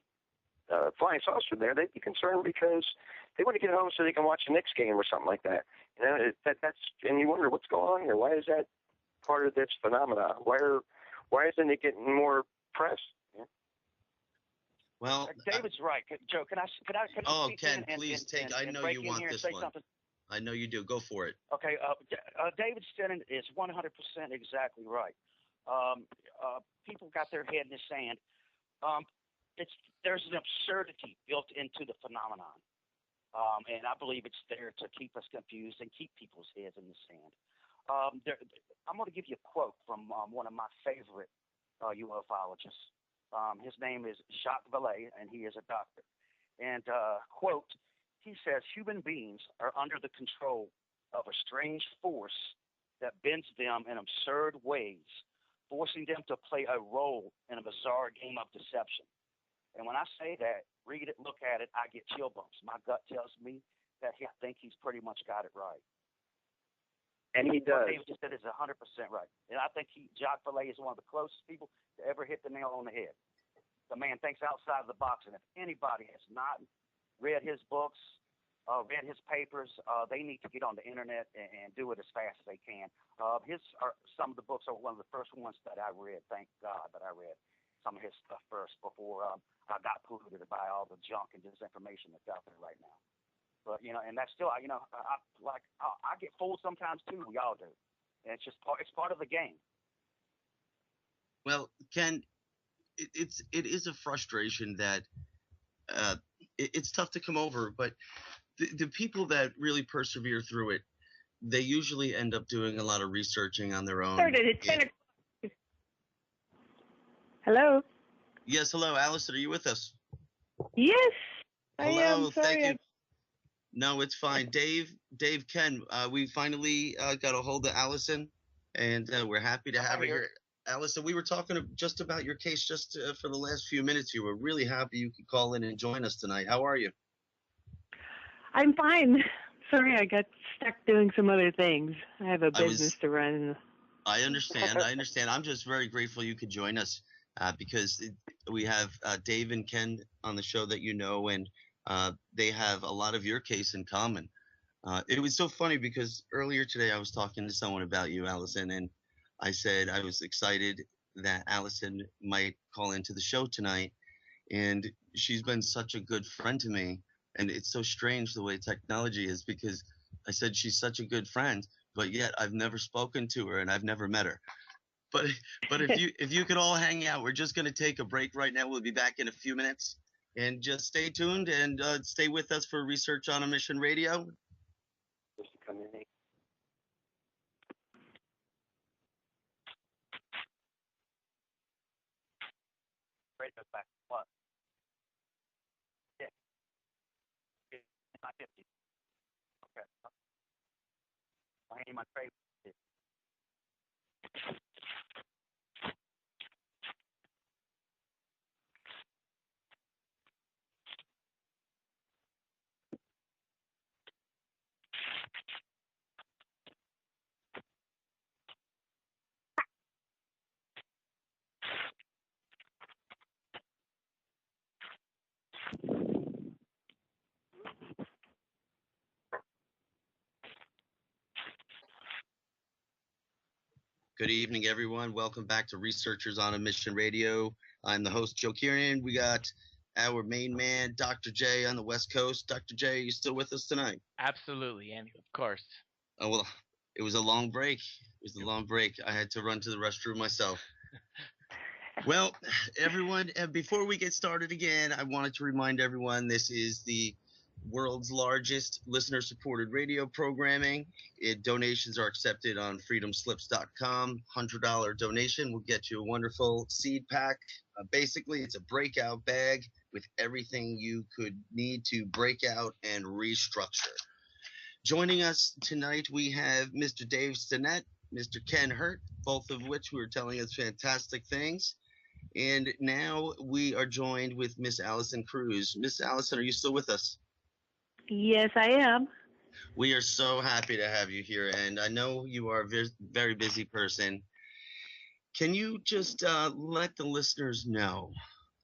a flying saucer there. They'd be concerned because they want to get home so they can watch the Knicks game or something like that. You know, and you wonder what's going on here. Why is that part of this phenomenon? Why isn't it getting more press? Yeah. Well, David's right. Joe, can I oh, speak Ken, in please take. I know break you in want here and this say one. something? I know you do. Go for it. Okay, David Stinnett is 100% exactly right. People got their head in the sand. There's an absurdity built into the phenomenon, and I believe it's there to keep us confused and keep people's heads in the sand. I'm going to give you a quote from one of my favorite ufologists. His name is Jacques Vallée, and he is a doctor. And quote, he says, human beings are under the control of a strange force that bends them in absurd ways, forcing them to play a role in a bizarre game of deception. And when I say that, read it, look at it, I get chill bumps. My gut tells me that I think he's pretty much got it right. And he does. What David just said is 100% right. And I think Jacques Vallée is one of the closest people to ever hit the nail on the head. The man thinks outside of the box, and if anybody has not read his books, read his papers, they need to get on the internet and do it as fast as they can. Some of the books are one of the first ones that I read. Thank God that I read some of his stuff first before I got polluted by all the junk and disinformation that's out there right now. But and that's still, I get fooled sometimes too. We all do, and it's part of the game. Well, Ken, it is a frustration that it's tough to come over, but the people that really persevere through it, they usually end up doing a lot of researching on their own. Hello. Yes, hello, Allison. Are you with us? Yes, hello, I am. Sorry, thank you. No, it's fine. Dave, Ken, we finally got a hold of Allison, and we're happy to have her here. Allison, we were talking just about your case just for the last few minutes here. We're really happy you could call in and join us tonight. How are you? I'm fine. Sorry, I got stuck doing some other things. I have a business to run. I understand. I'm just very grateful you could join us because we have Dave and Ken on the show that you know, and they have a lot of your case in common. It was so funny because earlier today I was talking to someone about you, Allison, and I said I was excited that Allison might call into the show tonight, and she's been such a good friend to me. And it's so strange the way technology is, because I said she's such a good friend, but yet I've never spoken to her and I've never met her. But if you could all hang out, we're just going to take a break right now. We'll be back in a few minutes, and just stay tuned and stay with us for Research on a Mission Radio. Back. What? Yeah. Not 50. Okay. I ain't my favorite. Good evening, everyone. Welcome back to Researchers on a Mission Radio. I'm the host, Joe Kieran. We got our main man, Dr. J, on the West Coast. Dr. J, are you still with us tonight? Absolutely, Andy, of course. Oh, well, it was a long break. I had to run to the restroom myself. Well, everyone, before we get started again, I wanted to remind everyone this is the world's largest listener-supported radio programming. Donations are accepted on freedomslips.com. $100 donation will get you a wonderful seed pack. Basically, it's a breakout bag with everything you could need to break out and restructure. Joining us tonight, we have Mr. Dave STINNET, Mr. Ken Hurt, both of which were telling us fantastic things. And now we are joined with Miss Alison KRUSE. Miss Alison, are you still with us? Yes, I am. We are so happy to have you here, and I know you are a very busy person. Can you just let the listeners know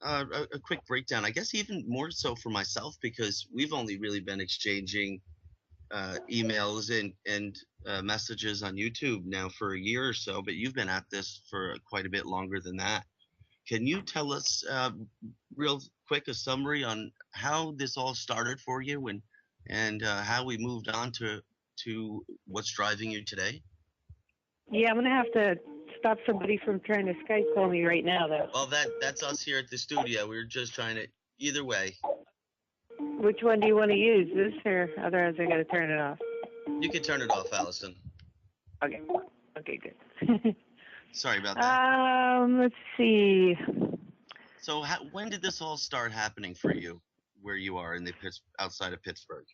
a quick breakdown, I guess even more so for myself, because we've only really been exchanging emails and messages on YouTube now for a year or so, but you've been at this for quite a bit longer than that. Can you tell us real quick a summary on how this all started for you and how we moved on to what's driving you today? Yeah, I'm going to have to stop somebody from trying to Skype call me right now, though. Well, that's us here at the studio. We were just trying to, either way. Which one do you want to use, this or otherwise I got to turn it off? You can turn it off, Alison. Okay. Okay, good. Sorry about that. Let's see. So when did this all start happening for you, where you are in the outside of Pittsburgh?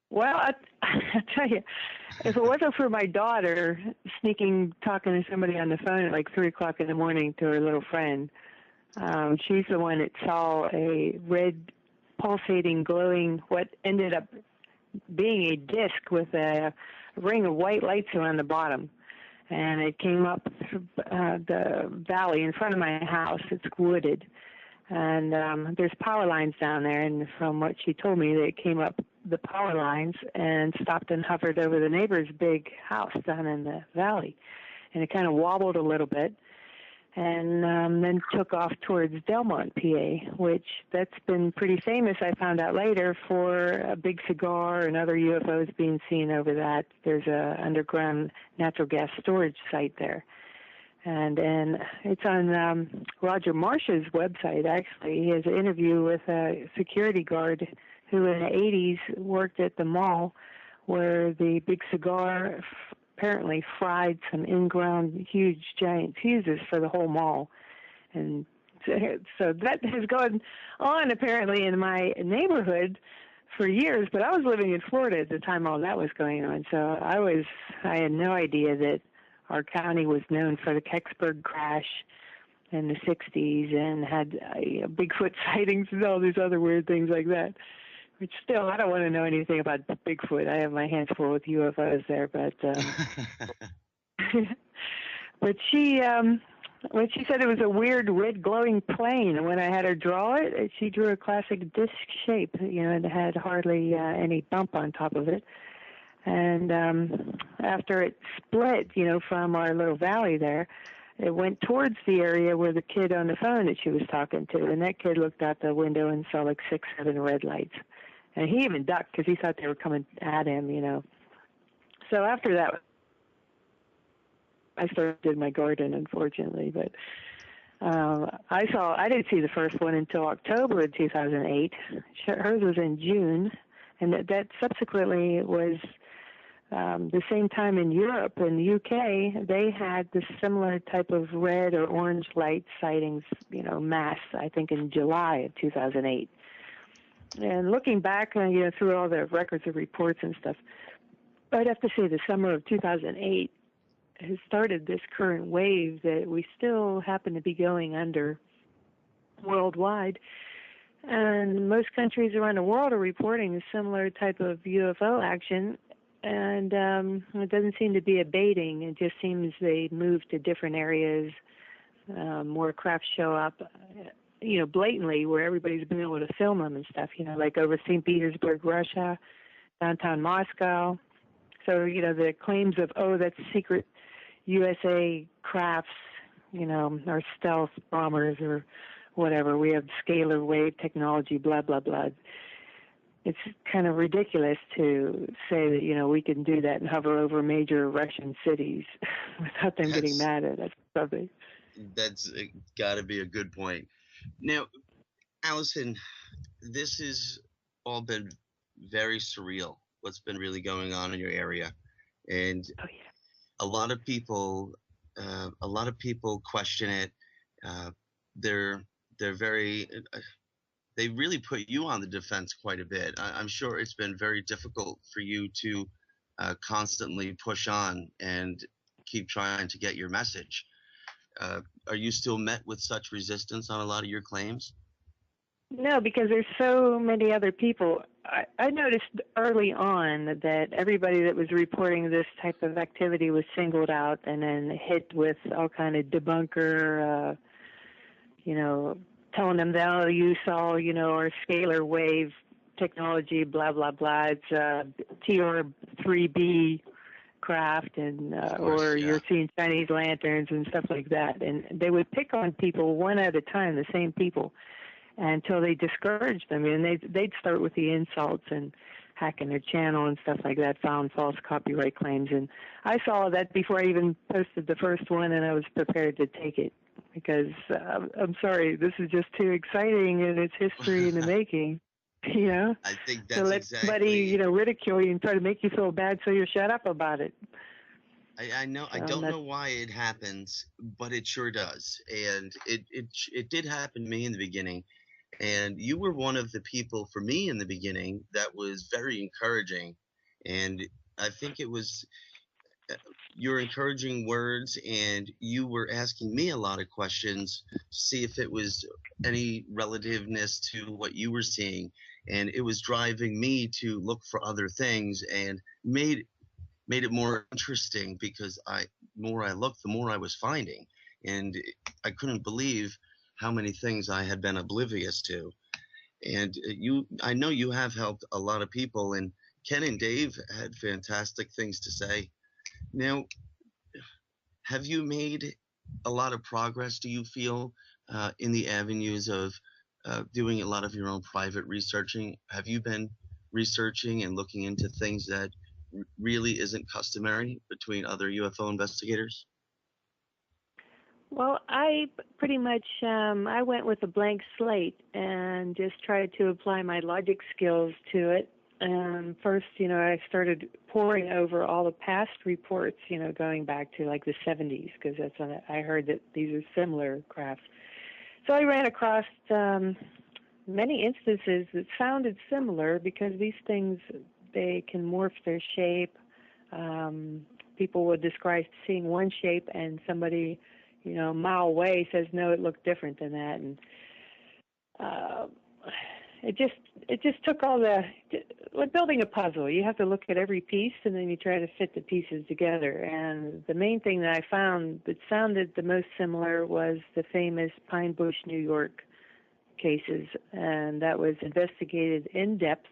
Well, I tell you, if it wasn't for my daughter talking to somebody on the phone at like 3 o'clock in the morning to her little friend, she's the one that saw a red, pulsating, glowing, what ended up being a disc with a ring of white lights around the bottom. And it came up the valley in front of my house. It's wooded. And there's power lines down there. And from what she told me, they came up the power lines and stopped and hovered over the neighbor's big house down in the valley. And it kind of wobbled a little bit and then took off towards Delmont, PA, which that's been pretty famous, I found out later, for a big cigar and other UFOs being seen over that. There's a underground natural gas storage site there. And it's on Roger Marsh's website, actually. He has an interview with a security guard who in the 80s worked at the mall where the big cigar apparently fried some in-ground huge giant fuses for the whole mall. And so that has gone on apparently in my neighborhood for years, but I was living in Florida at the time all that was going on. So I had no idea that our county was known for the Kecksburg crash in the 60s and had Bigfoot sightings and all these other weird things like that. Which still, I don't want to know anything about Bigfoot. I have my hands full with UFOs there, but but she when she said it was a weird red glowing plane, and when I had her draw it, she drew a classic disc shape. It had hardly any bump on top of it. And after it split, from our little valley there, it went towards the area where the kid on the phone that she was talking to, and that kid looked out the window and saw like 6, 7 red lights. And he even ducked because he thought they were coming at him, So after that, I started my garden, unfortunately. But I didn't see the first one until October of 2008. Hers was in June. And that subsequently was the same time in Europe and the UK. They had this similar type of red or orange light sightings, mass, I think in July of 2008. And looking back, through all the records of reports and stuff, I'd have to say the summer of 2008 has started this current wave that we still happen to be going under worldwide. And most countries around the world are reporting a similar type of UFO action, and it doesn't seem to be abating. It just seems they move to different areas, more craft show up, blatantly where everybody's been able to film them and stuff, like over St. Petersburg, Russia, downtown Moscow. So, the claims of, that's secret USA crafts, or stealth bombers or whatever. We have scalar wave technology, blah, blah, blah. It's kind of ridiculous to say that, we can do that and hover over major Russian cities without them getting mad at us. Something. That's got to be a good point. Now, Alison, this is all been very surreal. What's been really going on in your area, and a lot of people, question it. They're very they really put you on the defense quite a bit. I'm sure it's been very difficult for you to constantly push on and keep trying to get your message. Are you still met with such resistance on a lot of your claims? No, because there's so many other people. I noticed early on that everybody that was reporting this type of activity was singled out and then hit with all kind of debunker, telling them that, oh, you saw, our scalar wave technology, blah, blah, blah. It's TR3B craft, and you're seeing Chinese lanterns and stuff like that. And they would pick on people one at a time, the same people, until they discouraged them. And they'd start with the insults and hacking their channel and stuff like that, found false copyright claims. And I saw that before I even posted the first one, and I was prepared to take it because I'm sorry, this is just too exciting, and it's history in the making. I think that's to let somebody, ridicule you and try to make you feel bad, so you shut up about it. I know. I don't know why it happens, but it sure does, and it did happen to me in the beginning. And you were one of the people for me in the beginning that was very encouraging. And I think it was your encouraging words, and you were asking me a lot of questions to see if it was any relativeness to what you were seeing. And it was driving me to look for other things, and made it more interesting, because the more I looked, the more I was finding. And I couldn't believe how many things I had been oblivious to. And I know you have helped a lot of people, and Ken and Dave had fantastic things to say. Now, have you made a lot of progress, do you feel, in the avenues of doing a lot of your own private researching? Have you been researching and looking into things that really isn't customary between other UFO investigators? Well, I pretty much, I went with a blank slate and just tried to apply my logic skills to it. First, I started poring over all the past reports, going back to like the 70s, because that's when I heard that these are similar crafts. So I ran across many instances that sounded similar, because these things, they can morph their shape. People would describe seeing one shape, and somebody, a mile away says, no, it looked different than that. And it just took all like building a puzzle. You have to look at every piece, and then you try to fit the pieces together. And the main thing that I found that sounded the most similar was the famous Pine Bush, New York cases, and that was investigated in depth.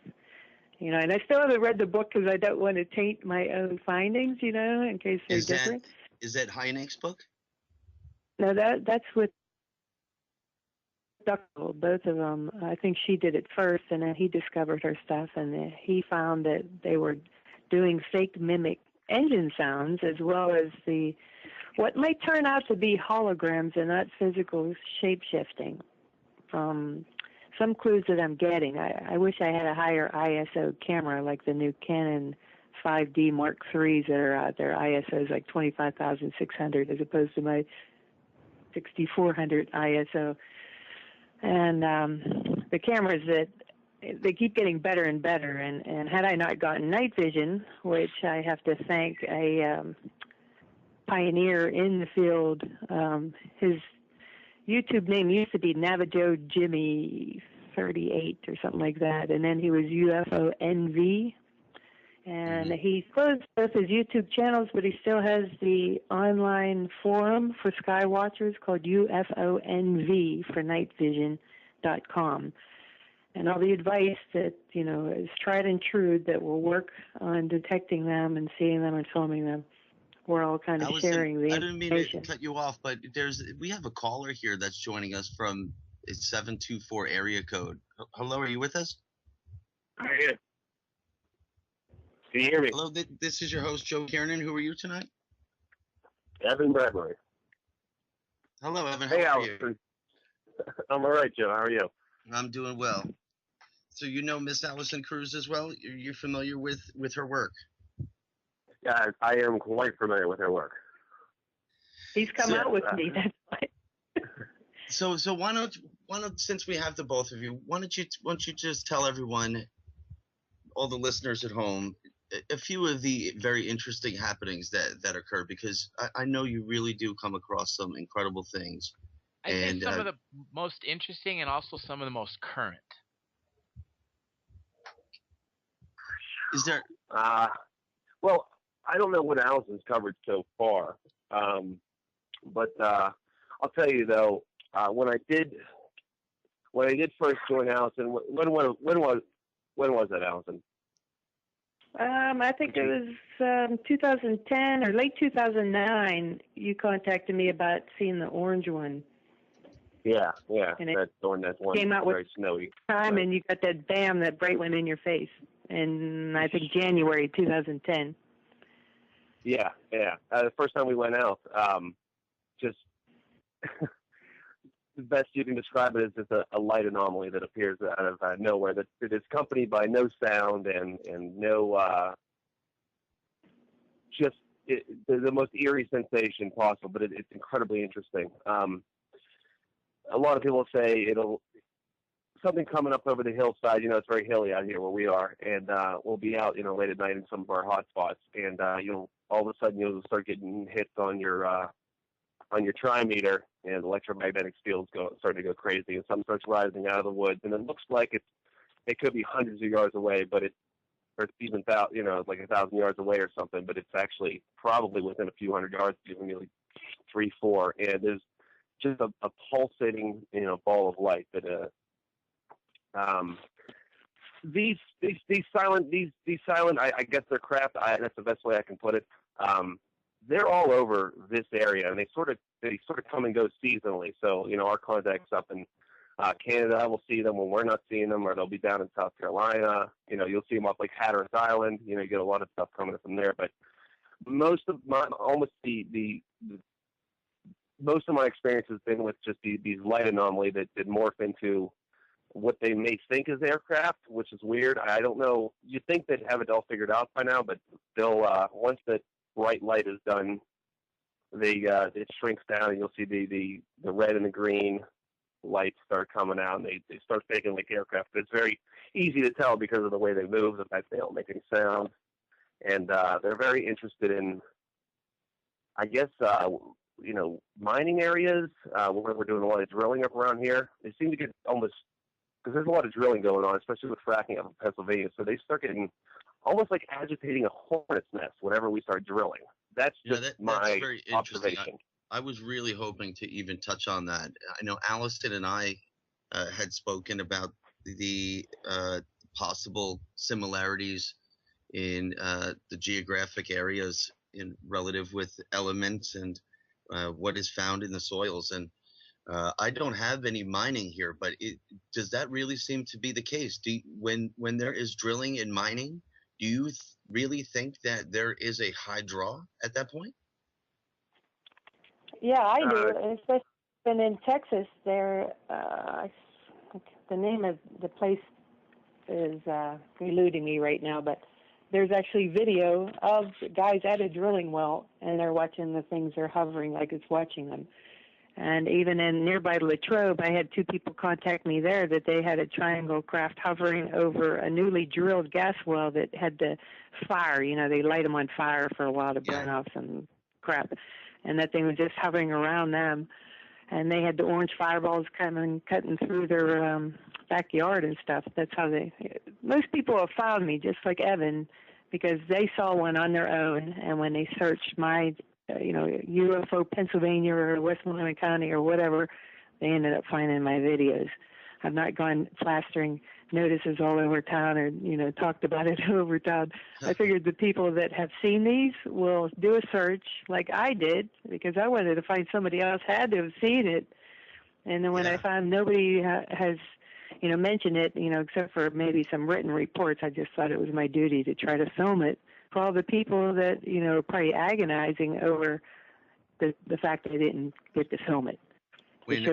And I still haven't read the book because I don't want to taint my own findings, in case they're different. Is that Hynek's book? No, that's with Duckle, both of them. I think she did it first, and then he discovered her stuff, and he found that they were doing fake mimic engine sounds, as well as what might turn out to be holograms and not physical shape-shifting. From some clues that I'm getting, I wish I had a higher ISO camera, like the new Canon 5D Mark IIIs that are out there. ISO is like 25,600 as opposed to my 6400 ISO. And the cameras they keep getting better and better. And had I not gotten night vision, which I have to thank a pioneer in the field, his YouTube name used to be Navajo Jimmy 38 or something like that, and then he was UFO NV. And he closed both his YouTube channels, but he still has the online forum for sky watchers called UFONV for nightvision.com. And all the advice that, is tried and true that will work on detecting them and seeing them and filming them, we're all kind of sharing the information. I didn't mean to cut you off, but we have a caller here that's joining us from 724 area code. Hello, are you with us? I am. Can you hear me? Hello, this is your host, Joe Kiernan. Who are you tonight? Evan Bradbury. Hello, Evan. Hey, How are you? I'm all right, Joe. How are you? I'm doing well. So you know Miss Alison KRUSE as well? You're familiar with her work? Yeah, I am quite familiar with her work. He's come out with me. That's why. So why don't since we have the both of you, why don't you just tell everyone, all the listeners at home, a few of the very interesting happenings that occur, because I know you really do come across some incredible things. I think some of the most interesting and also some of the most current. Is there? Well, I don't know what Alison's covered so far, but I'll tell you though, when I did first join Alison, when was that, Alison? I think it was 2010 or late 2009. You contacted me about seeing the orange one. Yeah, and that's one came out very with snowy. Time, and you got that that bright one in your face. In I think January 2010. Yeah. The first time we went out, just the best you can describe it is just a light anomaly that appears out of nowhere. That it is accompanied by no sound and no the most eerie sensation possible. But it's incredibly interesting. A lot of people say something coming up over the hillside. It's very hilly out here where we are, and we'll be out, late at night in some of our hot spots, and all of a sudden you'll start getting hits on your trimeter, and electromagnetic fields starting to go crazy, and something starts rising out of the woods, and it looks like it could be hundreds of yards away, but or it's even like 1,000 yards away or something, but it's actually probably within a few hundred yards, even maybe 3, 4, and there's just a pulsating, ball of light that these silent, I guess they're craft. That's the best way I can put it. They're all over this area, and they sort of come and go seasonally. So, our contacts up in Canada will see them when we're not seeing them, or they'll be down in South Carolina. You'll see them up like Hatteras Island. You get a lot of stuff coming from there. But most of my experience has been with just these light anomaly that morph into what they may think is aircraft, which is weird. I don't know. You'd think they'd have it all figured out by now, but they'll once that bright light is done, it shrinks down, and you'll see the red and the green lights start coming out, and they start faking like aircraft. But it's very easy to tell because of the way they move, the fact they don't make any sound, and they're very interested in, I guess, mining areas where we're doing a lot of drilling up around here. They seem to get almost, because there's a lot of drilling going on, especially with fracking up in Pennsylvania. So they start getting almost like agitating a hornet's nest whenever we start drilling. That's just my very observation. I was really hoping to even touch on that. I know Alison and I had spoken about the possible similarities in the geographic areas in relative with elements and what is found in the soils. And I don't have any mining here, but does that really seem to be the case? When there is drilling and mining, do you really think that there is a high draw at that point? Yeah, I do. Especially in Texas, the name of the place is eluding me right now, but there's actually video of guys at a drilling well, and they're watching the things. They're hovering like it's watching them. And even in nearby Latrobe, I had 2 people contact me there that they had a triangle craft hovering over a newly drilled gas well that had the fire. They light them on fire for a while to burn off some crap. And that thing was just hovering around them. And they had the orange fireballs cutting through their backyard and stuff. That's how most people have found me, just like Evan, because they saw one on their own. And when they searched my UFO Pennsylvania or Westmoreland County or whatever, they ended up finding my videos. I've not gone plastering notices all over town or, talked about it over town. I figured the people that have seen these will do a search like I did, because I wanted to find somebody else had to have seen it. And then when I found nobody has, mentioned it, except for maybe some written reports, I just thought it was my duty to try to film it for all the people that, are probably agonizing over the fact they didn't get to film it. When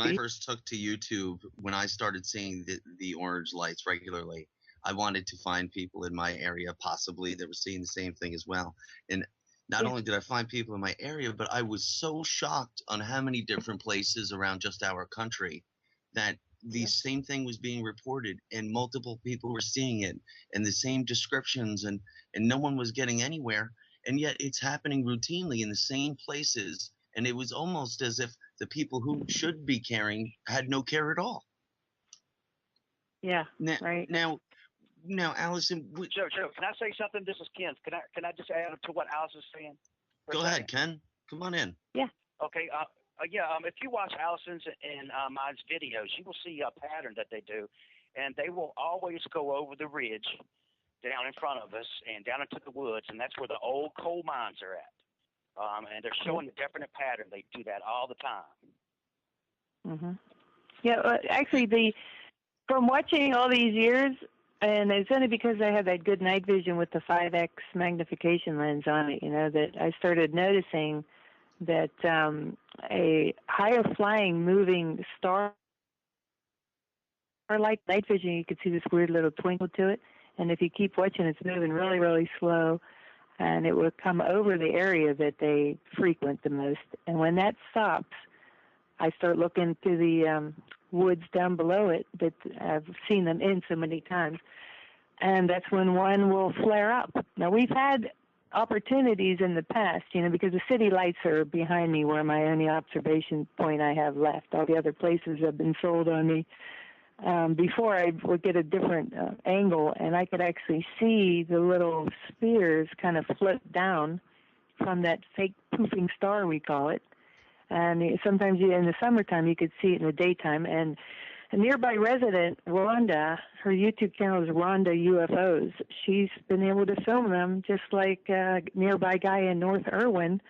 when I first took to YouTube, when I started seeing the orange lights regularly, I wanted to find people in my area possibly that were seeing the same thing as well. And not only did I find people in my area, but I was so shocked on how many different places around just our country that the same thing was being reported and multiple people were seeing it and the same descriptions, and no one was getting anywhere. And yet it's happening routinely in the same places. And it was almost as if the people who should be caring had no care at all. Yeah, right. Now, Allison. Joe, can I say something? This is Ken. Can I just add to what Allison's saying? Go ahead, Ken. Come on in. Yeah. Okay. If you watch Allison's and mine's videos, you will see a pattern that they do, and they will always go over the ridge down in front of us and down into the woods, and that's where the old coal mines are at. And they're showing a definite pattern. They do that all the time. Mhm. Yeah, actually, from watching all these years, and it's only because I have that good night vision with the 5x magnification lens on it, that I started noticing that a higher flying moving star, like night vision, you could see this weird little twinkle to it. And if you keep watching, it's moving really, really slow, and it will come over the area that they frequent the most. And when that stops, I start looking to the woods down below it that I've seen them in so many times, and that's when one will flare up. Now, we've had opportunities in the past, because the city lights are behind me where my only observation point I have left. All the other places have been sold on me. Before I would get a different angle, and I could actually see the little spheres kind of float down from that fake poofing star, we call it. And sometimes in the summertime, you could see it in the daytime. And a nearby resident, Rhonda, her YouTube channel is Rhonda UFOs. She's been able to film them just like a nearby guy in North Irwin,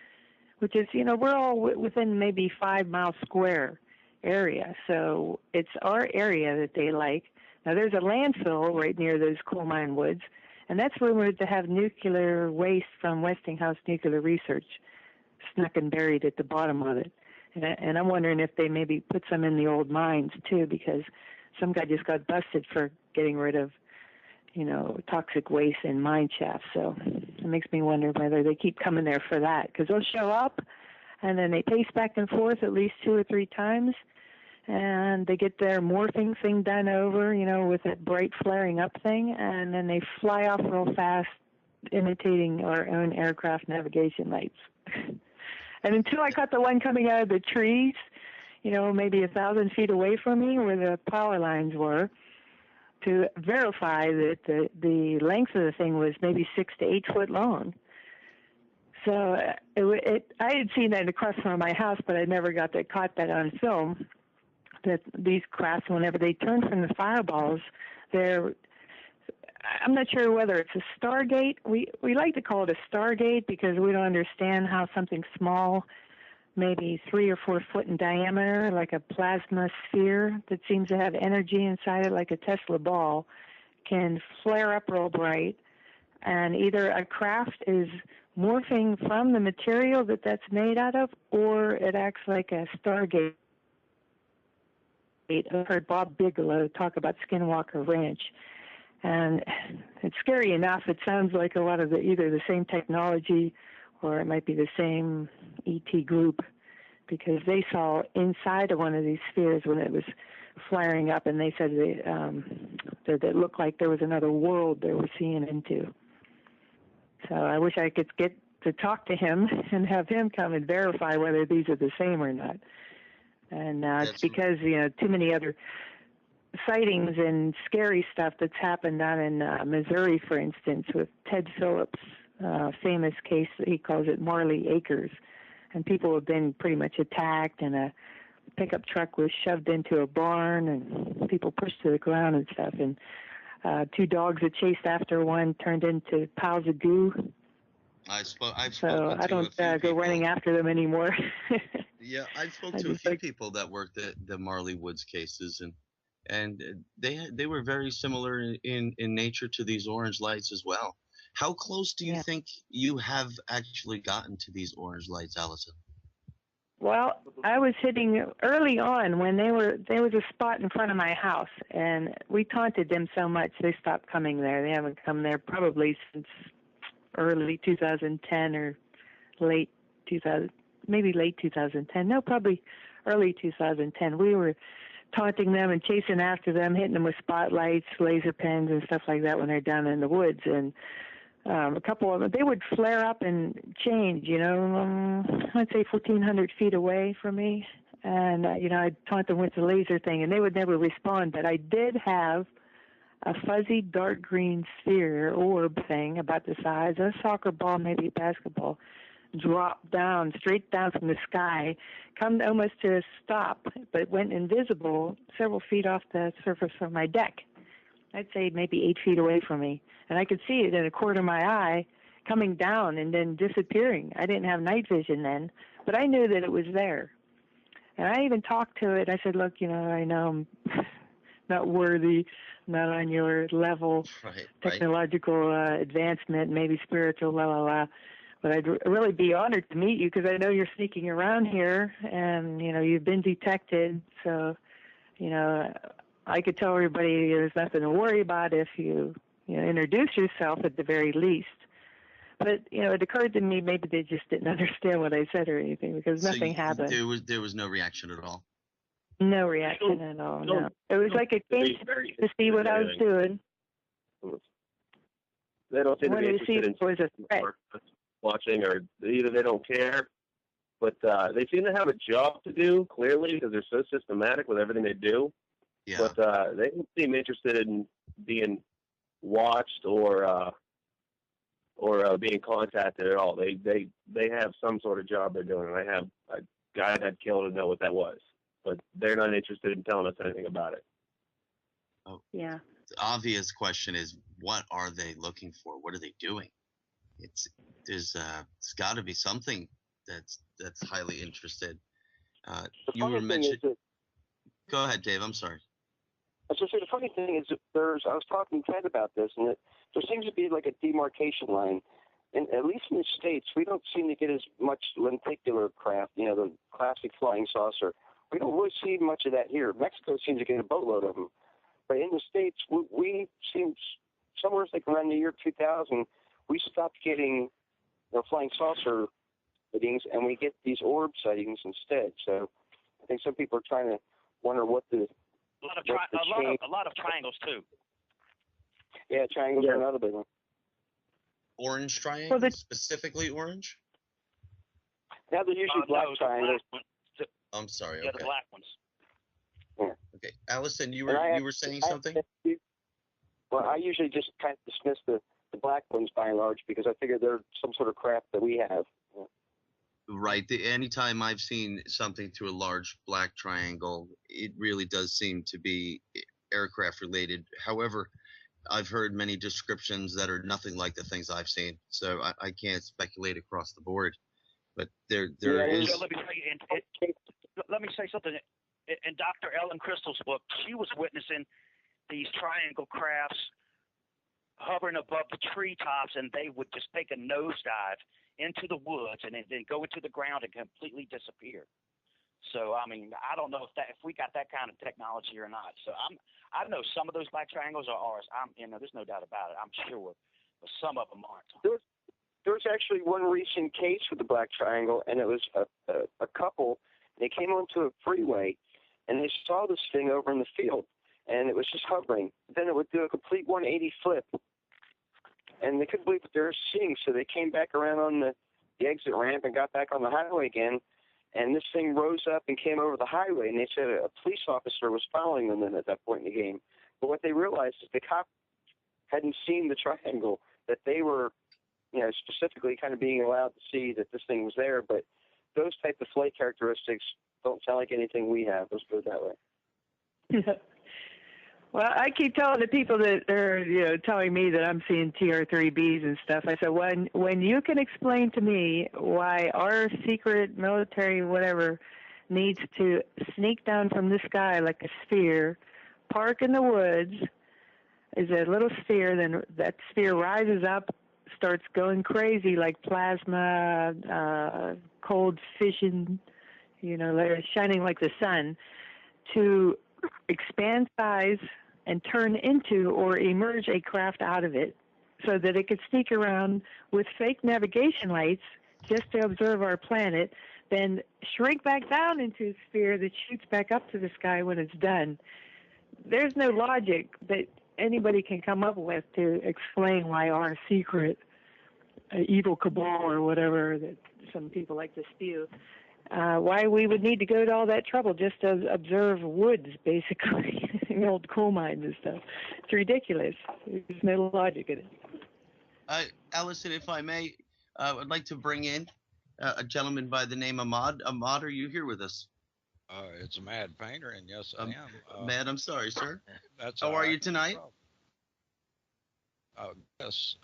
which is, we're all within maybe 5 mile square area. So it's our area that they like. Now, there's a landfill right near those coal mine woods, and that's rumored to have nuclear waste from Westinghouse Nuclear Research snuck and buried at the bottom of it. And I'm wondering if they maybe put some in the old mines, too, because some guy just got busted for getting rid of, toxic waste in mine shafts. So it makes me wonder whether they keep coming there for that, because they'll show up, and then they pace back and forth at least 2 or 3 times, and they get their morphing thing done over, with that bright flaring up thing, and then they fly off real fast, imitating our own aircraft navigation lights. And until I caught the one coming out of the trees, maybe 1,000 feet away from me where the power lines were, to verify that the length of the thing was maybe 6 to 8 foot long. So I had seen that across from my house, but I never caught that on film, that these crafts, whenever they turn from the fireballs, I'm not sure whether it's a stargate. We like to call it a stargate because we don't understand how something small, maybe 3 or 4 foot in diameter, like a plasma sphere that seems to have energy inside it like a Tesla ball, can flare up real bright. And either a craft is morphing from the material that's made out of, or it acts like a stargate. I've heard Bob Bigelow talk about Skinwalker Ranch. And it's scary enough. It sounds like a lot of either the same technology or it might be the same ET group, because they saw inside of one of these spheres when it was flaring up, and they said that it looked like there was another world they were seeing into. So I wish I could get to talk to him and have him come and verify whether these are the same or not. And it's because, too many other sightings and scary stuff that's happened down in Missouri, for instance, with Ted Phillips' famous case, he calls it Marley Acres, and people have been pretty much attacked, and a pickup truck was shoved into a barn, and people pushed to the ground and stuff, and 2 dogs that chased after one turned into piles of goo. So I don't go running after them anymore. Yeah, I've spoken to a few people that worked at the Marley Woods cases, and they were very similar in nature to these orange lights as well. How close do you think you have actually gotten to these orange lights, Allison? Well, I was hitting early on when there was a spot in front of my house, and we taunted them so much they stopped coming there. They haven't come there probably since early 2010 or late 2000, maybe late 2010. No, probably early 2010. We were taunting them and chasing after them, hitting them with spotlights, laser pens, and stuff like that when they're down in the woods. And a couple of them, they would flare up and change, I'd say 1,400 feet away from me. And, I'd taunt them with the laser thing, and they would never respond. But I did have a fuzzy dark green sphere orb thing about the size of a soccer ball, maybe basketball, drop down, straight down from the sky, come almost to a stop, but went invisible several feet off the surface of my deck. I'd say maybe 8 feet away from me. And I could see it in a corner of my eye coming down and then disappearing. I didn't have night vision then, but I knew that it was there. And I even talked to it. I said, look, I know I'm not worthy, not on your level, technological advancement, maybe spiritual, but I'd really be honored to meet you because I know you're sneaking around here and, you've been detected. So, I could tell everybody there's nothing to worry about if you, introduce yourself at the very least. But, it occurred to me maybe they just didn't understand what I said or anything because nothing happened. There was no reaction at all? No reaction at all, no. It was like it came to see what I was doing. They don't seem to be interested in watching, or either they don't care, but they seem to have a job to do, clearly, because they're so systematic with everything they do. Yeah. But they don't seem interested in being watched or being contacted at all. They have some sort of job they're doing, and I have a guy that killed to know what that was, but they're not interested in telling us anything about it. Oh, yeah. The obvious question is, what are they looking for? What are they doing? There's got to be something that's highly interested. You were mentioning. Go ahead, Dave. I'm sorry. I was going to say, the funny thing is, I was talking to Ted about this, and there seems to be like a demarcation line. And at least in the States, we don't seem to get as much lenticular craft, the classic flying saucer. We don't really see much of that here. Mexico seems to get a boatload of them. But in the States, we seem, somewhere like around the year 2000, we stopped getting flying saucer sightings, and we get these orb sightings instead. So I think some people are trying to wonder what the... A lot of triangles, too. Yeah, triangles are another big one. Orange triangles? Specifically orange? Yeah, they're usually black triangles. I'm sorry. Yeah, the black ones. Yeah. Okay. Allison, you were saying something? Well, I usually just kind of dismiss the black ones by and large because I figure they're some sort of craft that we have. Yeah. Right. Anytime I've seen something through a large black triangle, it really does seem to be aircraft related. However, I've heard many descriptions that are nothing like the things I've seen, so I can't speculate across the board. But there is. So let me say something. In Dr. Ellen Crystal's book, she was witnessing these triangle crafts hovering above the treetops, and they would just take a nosedive into the woods and then go into the ground and completely disappear. So, I mean, I don't know if we got that kind of technology or not. So I know some of those black triangles are ours. There's no doubt about it. I'm sure, but some of them aren't. There was actually one recent case with the black triangle, and it was a couple. They came onto a freeway, and they saw this thing over in the field, and it was just hovering. Then it would do a complete 180 flip, and they couldn't believe what they were seeing. So they came back around on the exit ramp and got back on the highway again. And this thing rose up and came over the highway, and they said a police officer was following them at that point in the game. But what they realized is the cop hadn't seen the triangle, that they were, specifically kind of being allowed to see that this thing was there. But those type of flight characteristics don't sound like anything we have. Let's put it that way. Well, I keep telling the people that are, telling me that I'm seeing TR-3Bs and stuff. I said, when you can explain to me why our secret military whatever needs to sneak down from the sky like a sphere, park in the woods, is a little sphere, then that sphere rises up, starts going crazy like plasma, cold fission, they're shining like the sun, to expand size and turn into or emerge a craft out of it so that it could sneak around with fake navigation lights just to observe our planet, then shrink back down into a sphere that shoots back up to the sky when it's done. There's no logic that anybody can come up with to explain why our secret evil cabal or whatever that some people like to spew, why we would need to go to all that trouble just to observe woods, basically, old coal mines and stuff. It's ridiculous. There's no logic in it. Allison, if I may, I'd like to bring in a gentleman by the name of Ahmad. Ahmad, are you here with us? It's a Mad Painter, and yes, I am. Mad, I'm sorry, sir. How all are right. you tonight? Yes.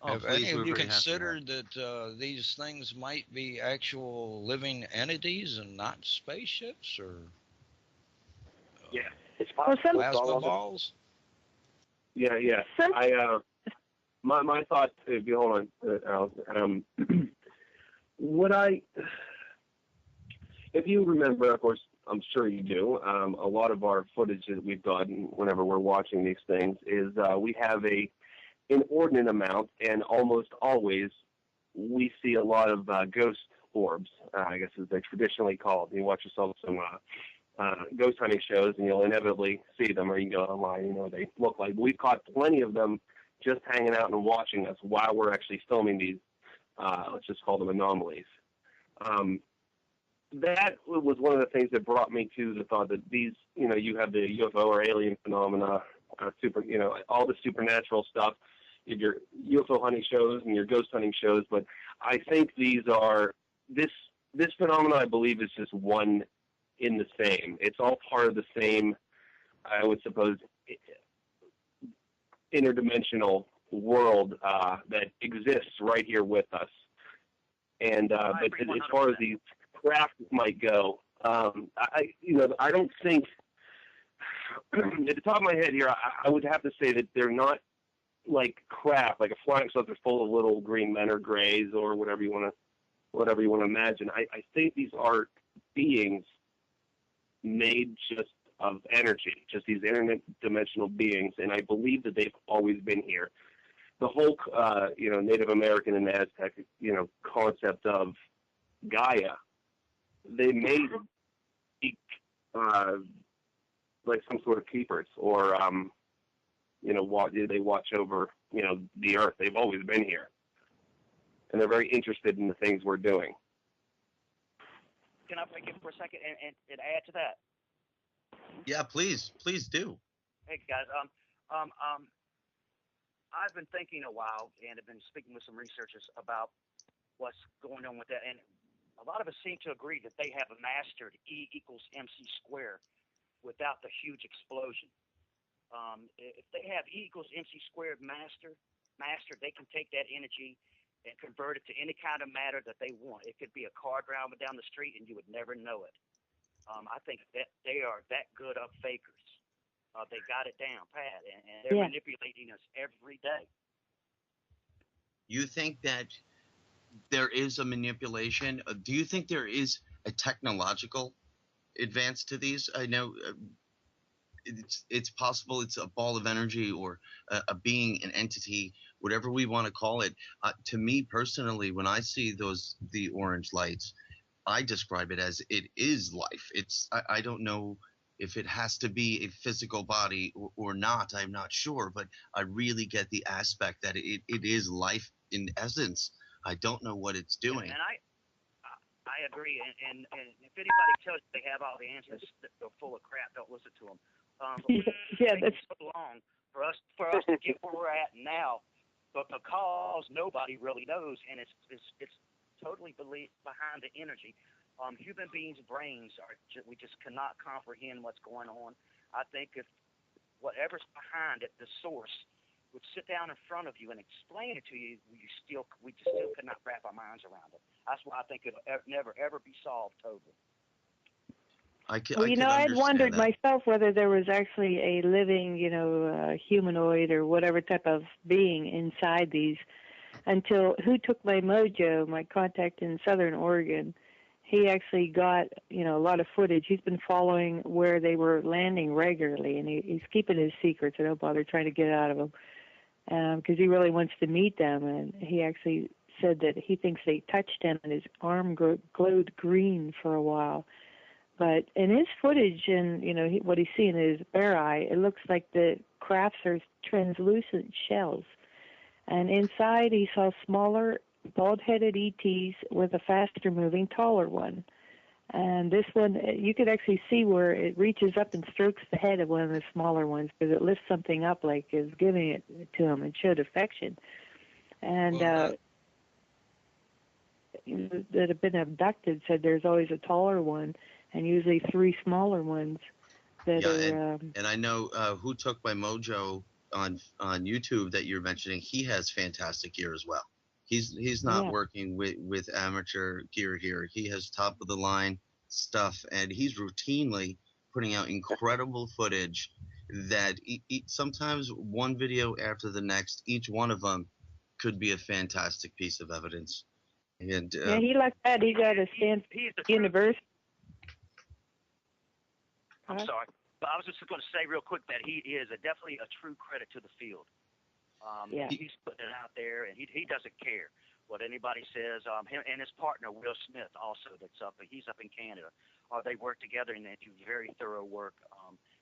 Have any of you considered that these things might be actual living entities and not spaceships, or yeah, it's possible. Plasma balls? Yeah. My thoughts. If you hold on, if you remember, of course, I'm sure you do. A lot of our footage that we've gotten whenever we're watching these things is we have an inordinate amount, and almost always we see a lot of ghost orbs, I guess as they're traditionally called. You watch yourself some ghost hunting shows, and you'll inevitably see them, or you can go online, what they look like. We've caught plenty of them just hanging out and watching us while we're actually filming these, let's just call them anomalies. That was one of the things that brought me to the thought that these, you have the UFO or alien phenomena, all the supernatural stuff, your UFO hunting shows and your ghost hunting shows. But I think these are, this phenomena, I believe, is just one in the same. It's all part of the same, I would suppose, interdimensional world that exists right here with us. And but as far as these craft might go, I don't think, at the top of my head here, I would have to say that they're not like craft, like a flying saucer full of little green men or grays or whatever you want to imagine. I think these are beings made just of energy, just these interdimensional beings, and I believe that they've always been here. The whole, Native American and Aztec, concept of Gaia, they made like some sort of keepers, or they watch over the earth. They've always been here, and they're very interested in the things we're doing. Can I break in for a second and add to that? Yeah, please do. Hey guys, I've been thinking a while and have been speaking with some researchers about what's going on with that, and a lot of us seem to agree that they have mastered E equals MC squared without the huge explosion. If they have E equals MC squared mastered, they can take that energy and convert it to any kind of matter that they want. It could be a car driving down the street and you would never know it. I think that they are that good of fakers. They got it down pat, and they're manipulating us every day. You think that there is a manipulation? Do you think there is a technological advance to these? I know it's possible it's a ball of energy or a being, an entity, whatever we want to call it. To me personally, when I see the orange lights, I describe it as it is life. I don't know if it has to be a physical body or not. I'm not sure, but I really get the aspect that it is life in essence. I don't know what it's doing. And I agree. And if anybody tells you they have all the answers, they're full of crap. Don't listen to them. That's so long for us to get where we're at now, but because nobody really knows, and it's totally behind the energy. Human beings' brains we just cannot comprehend what's going on. I think if whatever's behind it, the source, would sit down in front of you and explain it to you, we just still could not wrap our minds around it. That's why I think it'll never ever be solved totally. I'd wondered myself whether there was actually a living, humanoid or whatever type of being inside these, until Who Took My Mojo, my contact in Southern Oregon. he actually got, a lot of footage. He's been following where they were landing regularly, and he's keeping his secrets. I don't bother trying to get it out of him because he really wants to meet them. And he actually said that he thinks they touched him and his arm glowed green for a while. But in his footage and, what he's seeing in his bare eye, it looks like the crafts are translucent shells. And inside he saw smaller, bald-headed ETs with a faster-moving, taller one. And this one, you could actually see where it reaches up and strokes the head of one of the smaller ones because it lifts something up like it's giving it to him and showed affection. And that have been abducted said there's always a taller one and usually 3 smaller ones that are... And I know Who Took My Mojo on YouTube that you're mentioning, he has fantastic gear as well. He's not working with amateur gear here. He has top of the line stuff, and he's routinely putting out incredible footage that sometimes one video after the next, each one of them could be a fantastic piece of evidence. And he like that. He's at a Stanford University. I'm sorry, but I was just going to say real quick that he is definitely a true credit to the field. He's putting it out there, and he doesn't care what anybody says. Him and his partner, Will Smith, also, he's up in Canada. They work together, and they do very thorough work.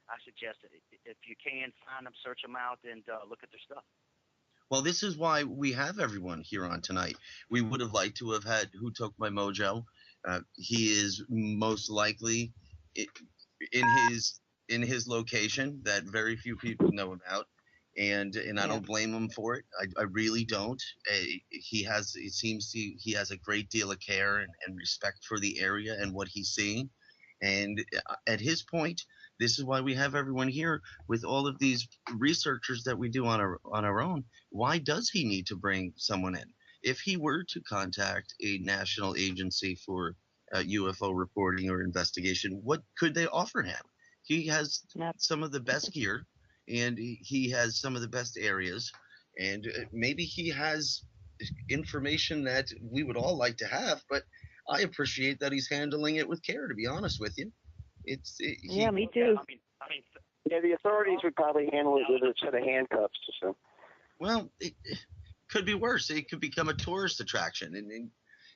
I suggest that if you can, find them, search them out, and look at their stuff. Well, this is why we have everyone here on tonight. We would have liked to have had Who Took My Mojo. He is most likely in his location that very few people know about. And I don't blame him for it. I really don't. He has a great deal of care and respect for the area and what he's seeing. And at his point, this is why we have everyone here with all of these researchers that we do on our own. Why does he need to bring someone in? If he were to contact a national agency for UFO reporting or investigation, what could they offer him? He has some of the best gear. And he has some of the best areas, and maybe he has information that we would all like to have, but I appreciate that he's handling it with care, to be honest with you. Me too. The authorities would probably handle it with a set of handcuffs or so. Well, it could be worse. It could become a tourist attraction,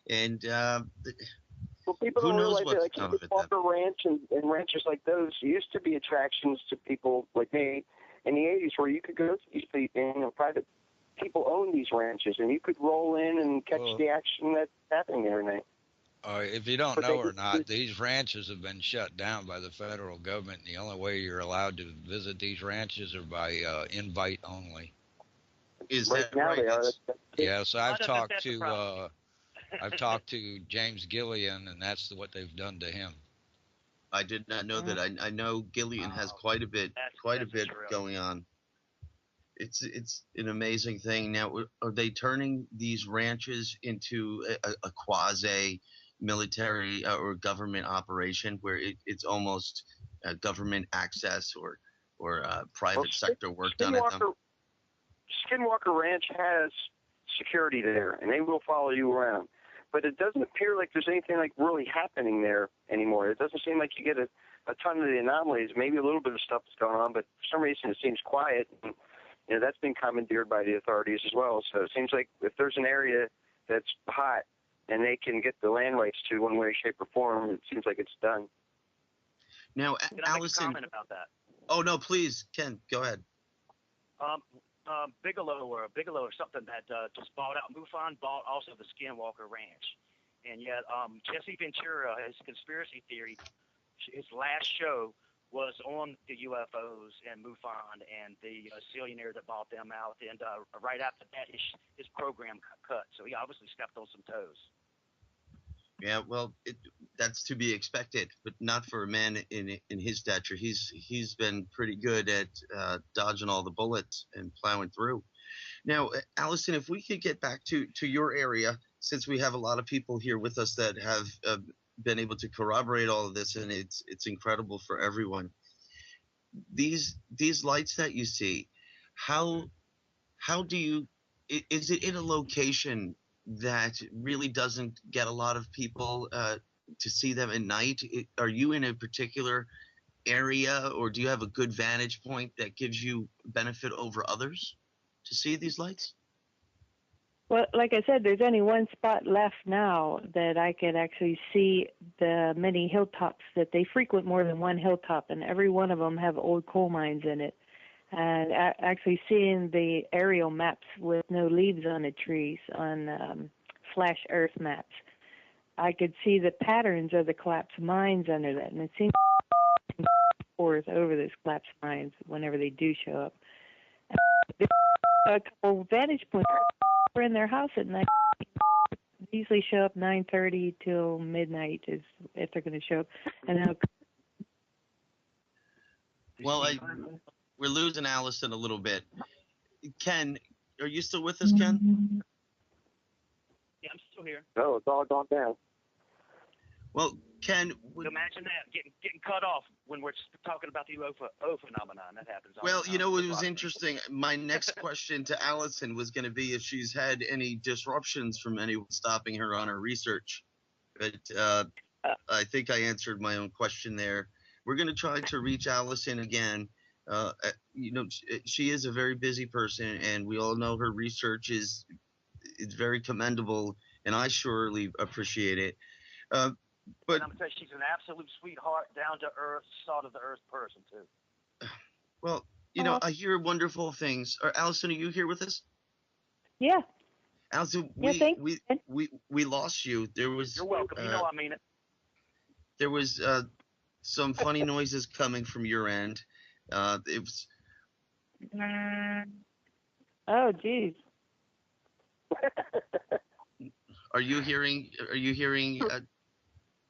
and well, people don't realize that, like Walker Ranch and ranches like those used to be attractions to people like me in the 80s, where you could go to private people own these ranches, and you could roll in and catch the action that's happening every night. If you don't know or not, these ranches have been shut down by the federal government. The only way you're allowed to visit these ranches are by invite only. Is right that now right? They are. Yes, I've talked to James Gillian, and that's what they've done to him. I did not know that. I know Gillian has quite a bit going on. It's an amazing thing. Now, are they turning these ranches into a quasi military or government operation where it's almost government access or private sector work done at them? Skinwalker Ranch has security there, and they will follow you around. But it doesn't appear like there's anything like really happening there anymore. It doesn't seem like you get a ton of the anomalies. Maybe a little bit of stuff is going on, but for some reason it seems quiet. And, that's been commandeered by the authorities as well. So it seems like if there's an area that's hot and they can get the land rights to one way, shape, or form, it seems like it's done. Now, Can I make a comment about that? Oh no, please, Ken, go ahead. Bigelow or something that just bought out. MUFON bought also the Skinwalker Ranch. And yet Jesse Ventura, his conspiracy theory, his last show was on the UFOs and MUFON and the Zillionaire that bought them out. And right after that, his program cut. So he obviously stepped on some toes. Yeah, well, that's to be expected, but not for a man in his stature. He's been pretty good at dodging all the bullets and plowing through. Now, Allison, if we could get back to your area, since we have a lot of people here with us that have been able to corroborate all of this, and it's incredible for everyone. These lights that you see, how do you? Is it in a location that really doesn't get a lot of people to see them at night? Are you in a particular area, or do you have a good vantage point that gives you benefit over others to see these lights? Well, like I said, there's only one spot left now that I could actually see the many hilltops that they frequent, more than one hilltop, and every one of them have old coal mines in it. And actually seeing the aerial maps with no leaves on the trees on Flash Earth maps, I could see the patterns of the collapsed mines under that, and it seems forth over those collapsed mines whenever they do show up. And a couple vantage points are in their house at night. They usually show up 9:30 till midnight is if they're going to show up. And well, we're losing Allison a little bit. Ken, are you still with us, Ken? Yeah, I'm still here. No, it's all gone down. Well, Ken, imagine that getting cut off when we're talking about the UFO phenomenon. That happens. Well, you know, it was interesting. My next question to Allison was going to be if she's had any disruptions from anyone stopping her on her research. But I think I answered my own question there. We're going to try to reach Allison again. You know, she is a very busy person, and we all know her research is very commendable, and I surely appreciate it. But and I'm saying she's an absolute sweetheart, down to earth, salt of the earth person too. Well, you know, I hear wonderful things. Allison, are you here with us? Yeah. Allison, we lost you. There was. You're welcome. You know I mean it. There was some funny noises coming from your end. It was. Oh, geez. Are you hearing?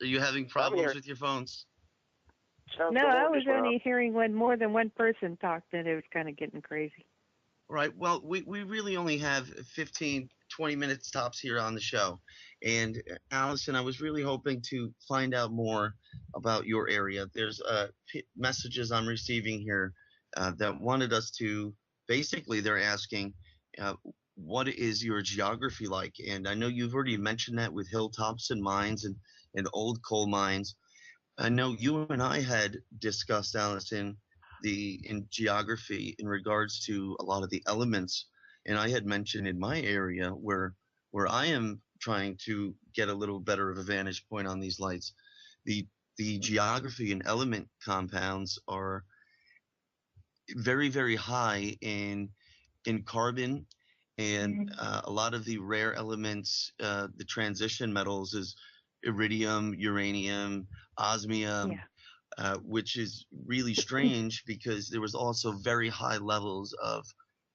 Are you having problems with your phones? No, I was only hearing when more than one person talked, and it was kind of getting crazy. Right. Well, we really only have 15, 20 minutes tops here on the show. And Allison, I was really hoping to find out more about your area. There's messages I'm receiving here that wanted us to, basically they're asking, what is your geography like? And I know you've already mentioned that with hilltops and mines and old coal mines. I know you and I had discussed, Allison, in geography in regards to a lot of the elements, and I had mentioned in my area where I am trying to get a little better of a vantage point on these lights, the geography and element compounds are very, very high in carbon, and a lot of the rare elements, the transition metals is iridium, uranium, osmium, which is really strange because there was also very high levels of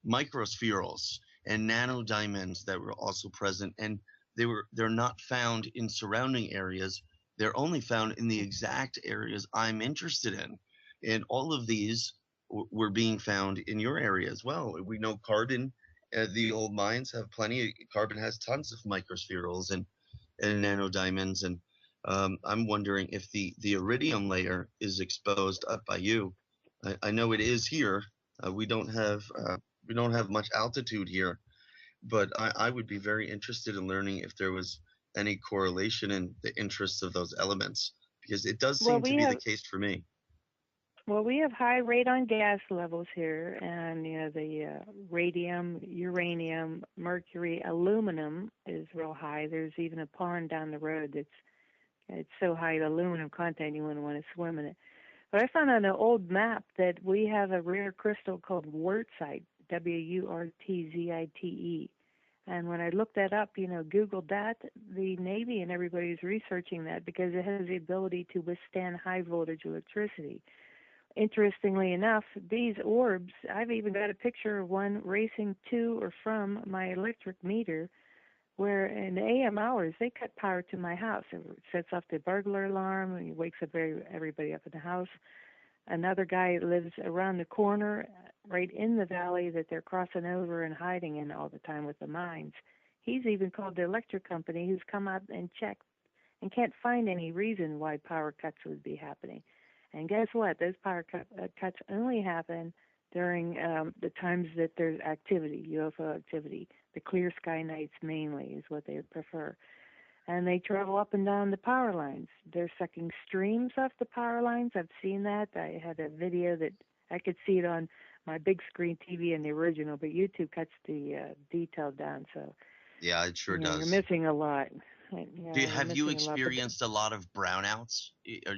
microspherules and nanodiamonds that were also present, and they're not found in surrounding areas. They're only found in the exact areas I'm interested in, and all of these were being found in your area as well. We know carbon, the old mines have plenty. Carbon has tons of microspherules and nanodiamonds, and I'm wondering if the iridium layer is exposed up by you. I know it is here. We don't have much altitude here, but I would be very interested in learning if there was any correlation in the interests of those elements, because it does seem to be the case for me. Well, we have high radon gas levels here, and the radium, uranium, mercury, aluminum is real high. There's even a pond down the road it's so high, the aluminum content you wouldn't want to swim in it. But I found on an old map that we have a rare crystal called Wurtzite, Wurtzite. And when I looked that up, Googled that, the Navy and everybody is researching that because it has the ability to withstand high voltage electricity. Interestingly enough, these orbs, I've even got a picture of one racing to or from my electric meter, where in the AM hours, they cut power to my house. It sets off the burglar alarm, and it wakes up everybody up in the house. Another guy lives around the corner, right in the valley that they're crossing over and hiding in all the time with the mines. He's even called the electric company, who's come out and checked and can't find any reason why power cuts would be happening. And guess what? Those power cuts only happen during the times that there's activity, UFO activity. The clear sky nights mainly is what they prefer. and they travel up and down the power lines. They're sucking streams off the power lines. I've seen that. I had a video that I could see it on my big screen TV in the original, but YouTube cuts the detail down, so Yeah, it sure does. you're missing a lot. Have you experienced a lot of brownouts? Or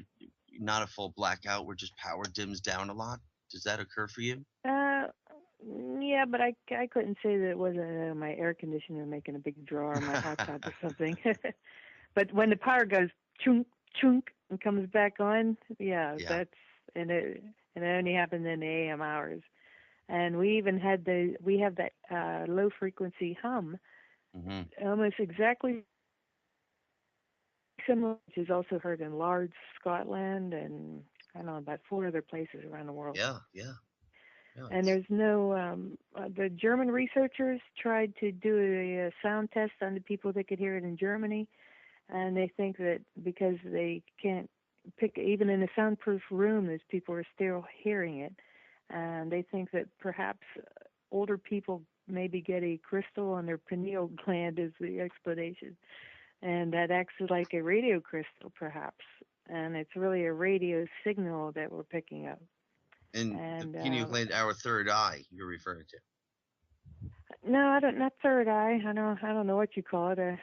not a full blackout where just power dims down a lot? Does that occur for you? Yeah, but I couldn't say that it wasn't my air conditioner making a big draw or my hot tub or something. But when the power goes chunk chunk and comes back on, that's and it only happened in the AM hours. And we even had that low frequency hum, almost exactly similar, which is also heard in Largs, Scotland, and I don't know, about 4 other places around the world. Yeah, and there's no, the German researchers tried to do a sound test on the people that could hear it in Germany, and they think that because they can't pick, even in a soundproof room, those people are still hearing it, and they think that perhaps older people maybe get a crystal on their pineal gland is the explanation, and that acts like a radio crystal perhaps, and it's really a radio signal that we're picking up. And the pineal gland, our third eye, you're referring to? No, not third eye. I don't know what you call it. I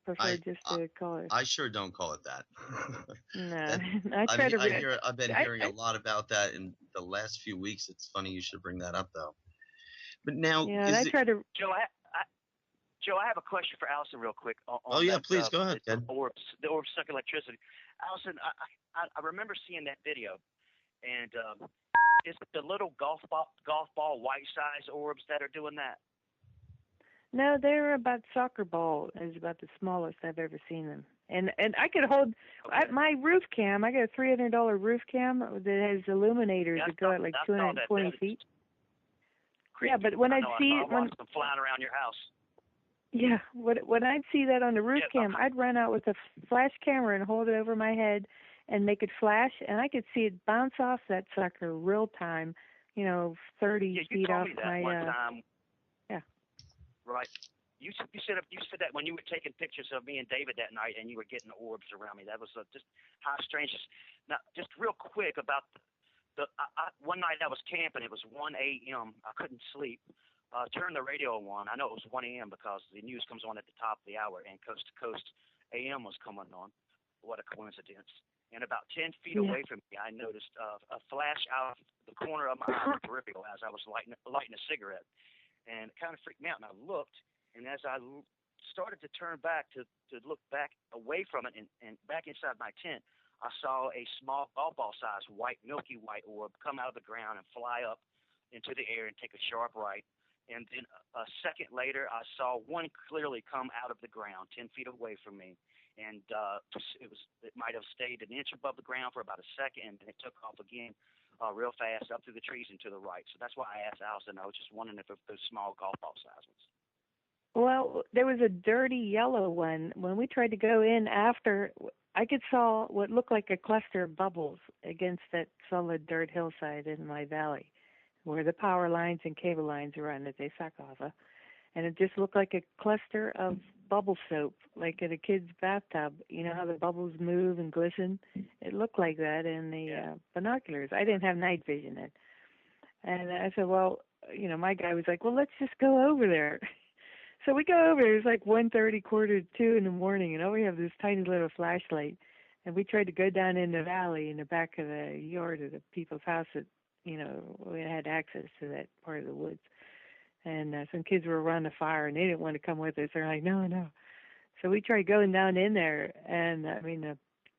prefer just to call it. I sure don't call it that. No, I've been hearing a lot about that in the last few weeks. It's funny you should bring that up, though. But now, Joe, I have a question for Allison real quick. Please go ahead, Ted. The orbs suck electricity. Allison, I remember seeing that video, and is it the little golf ball white size orbs that are doing that? No, they're about soccer ball. Is about the smallest I've ever seen them. And I could hold my roof cam. I got a $300 roof cam that has illuminators that go at like 220 feet. Creepy. Yeah, but when I'd see it, when them flying around your house. Yeah, when I'd see that on the roof cam, I'd run out with a flash camera and hold it over my head and make it flash, and I could see it bounce off that sucker real time, 30 feet off my. One time. Yeah. Right. You said that when you were taking pictures of me and David that night, and you were getting orbs around me. That was just how strange. Now, just real quick about one night I was camping. It was 1 a.m. I couldn't sleep. Turned the radio on. I know it was 1 a.m. because the news comes on at the top of the hour, and Coast to Coast AM was coming on. What a coincidence. And about 10 feet away from me, I noticed a flash out of the corner of my eye peripheral as I was lighting a cigarette. And it kind of freaked me out, and I looked, and as I started to turn back to look back away from it and back inside my tent, I saw a small golf ball size milky white orb come out of the ground and fly up into the air and take a sharp right. And then a second later, I saw one clearly come out of the ground 10 feet away from me. And it might have stayed an inch above the ground for about a second, and then it took off again real fast up through the trees and to the right. So that's why I asked Allison. I was just wondering if those small golf ball size ones. Well, there was a dirty yellow one. When we tried to go in after, I could saw what looked like a cluster of bubbles against that solid dirt hillside in my valley, where the power lines and cable lines are run that they suck off of. And it just looked like a cluster of bubble soap, like in a kid's bathtub. You know how the bubbles move and glisten? It looked like that in the binoculars. I didn't have night vision then. And I said, well, my guy was like, well, let's just go over there. So we go over there. It's like 1:30, 1:45 in the morning, and all we have this tiny little flashlight. And we tried to go down in the valley in the back of the yard of the people's house that, we had access to that part of the woods. And some kids were around the fire, and they didn't want to come with us. They're like, no. So we tried going down in there, and,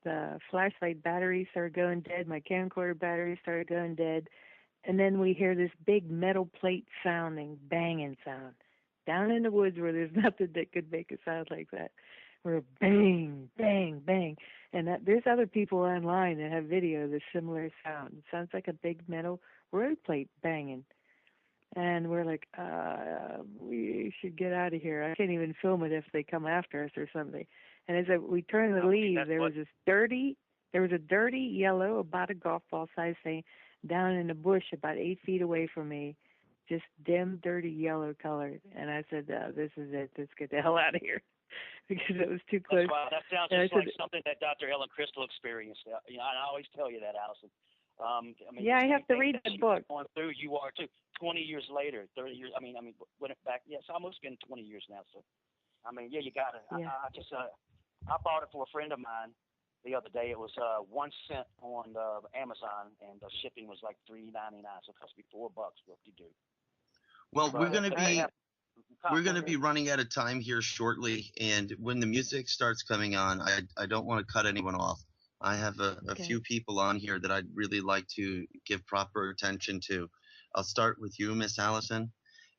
the flashlight battery started going dead. My camcorder battery started going dead. And then we hear this big metal plate banging sound. Down in the woods where there's nothing that could make a sound like that. We're bang, bang, bang. And there's other people online that have video of the similar sound. It sounds like a big metal road plate banging. And we're like, we should get out of here. I can't even film it if they come after us or something. And as we turned to leave, there was a dirty yellow, about a golf ball size thing, down in the bush about 8 feet away from me, just dim, dirty yellow colored. And I said, this is it. Let's get the hell out of here. because it was too close. That's right. That sounds And I just like said, something that Dr. Ellen Crystal experienced. And I always tell you that, Allison. yeah, I have to read that book. Going through, you are too. 20 years later, 30 years. When it back, it's almost been 20 years now. So, yeah, you got it. Yeah. I bought it for a friend of mine the other day. It was 1 cent on Amazon, and the shipping was like $3.99. So it cost me $4. What do you do? Well, But, we're gonna be running out of time here shortly, and when the music starts coming on, I don't want to cut anyone off. I have a few people on here that I'd really like to give proper attention to. I'll start with you, Miss Allison.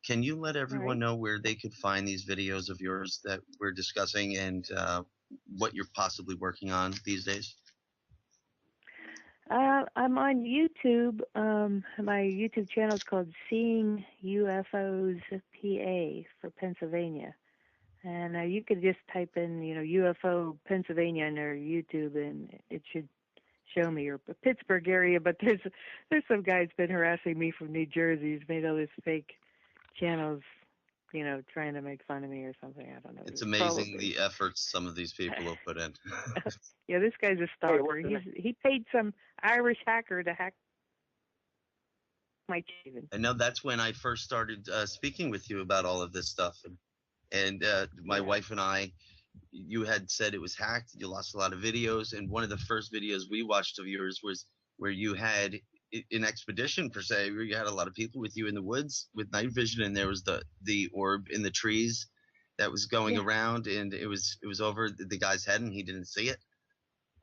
Can you let everyone know where they could find these videos of yours that we're discussing and what you're possibly working on these days? I'm on YouTube. My YouTube channel is called Seeing UFOs PA for Pennsylvania. And you could just type in, UFO Pennsylvania in their YouTube, and it should show me, or Pittsburgh area. But there's some guy's been harassing me from New Jersey. He's made all these fake channels, trying to make fun of me or something. I don't know. It's amazing the efforts some of these people have put in. Yeah, this guy's a stalker. He paid some Irish hacker to hack my TV. I know that's when I first started speaking with you about all of this stuff. And my wife and I, you had said it was hacked. You lost a lot of videos. And one of the first videos we watched of yours was where you had an expedition, per se, where you had a lot of people with you in the woods with night vision. And there was the orb in the trees that was going around. And it was over the guy's head and he didn't see it.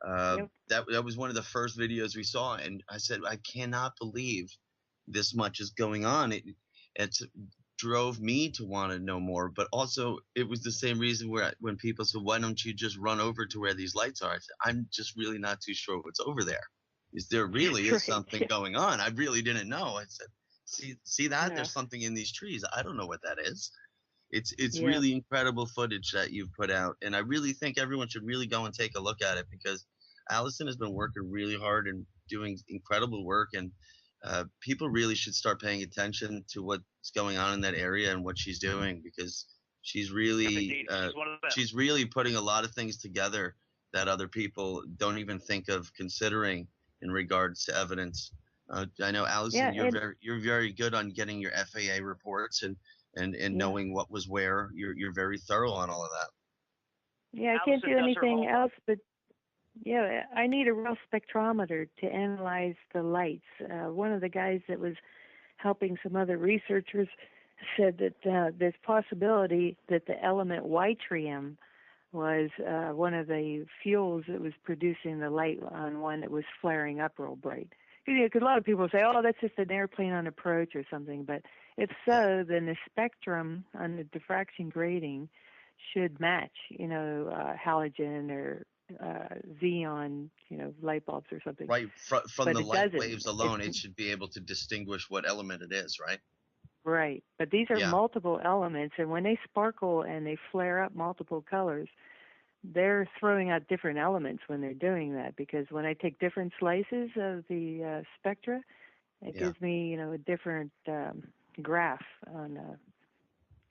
That was one of the first videos we saw. And I said, I cannot believe this much is going on. It drove me to want to know more, but also it was the same reason when people said, why don't you just run over to where these lights are? I said, I'm just really not too sure what's over there. Is there really is something going on? I really didn't know. I said, see that? There's something in these trees. I don't know what that is. It's really incredible footage that you've put out, and I really think everyone should really go and take a look at it, because Allison has been working really hard and doing incredible work, and people really should start paying attention to what's going on in that area and what she's doing, because she's really she's really putting a lot of things together that other people don't even think of considering in regards to evidence. I know, Allison, you're very good on getting your FAA reports and knowing what was where. You're very thorough on all of that. Yeah, I can't do anything else but. Yeah, I need a real spectrometer to analyze the lights. One of the guys that was helping some other researchers said that there's possibility that the element yttrium was one of the fuels that was producing the light on one that was flaring up real bright. Because a lot of people say, oh, that's just an airplane on approach or something. But if so, then the spectrum on the diffraction grating should match, halogen or xenon, light bulbs or something. Right. From the light waves alone, it should be able to distinguish what element it is, right? Right. But these are multiple elements, and when they sparkle and they flare up multiple colors, they're throwing out different elements when they're doing that, because when I take different slices of the spectra, it gives me, a different graph on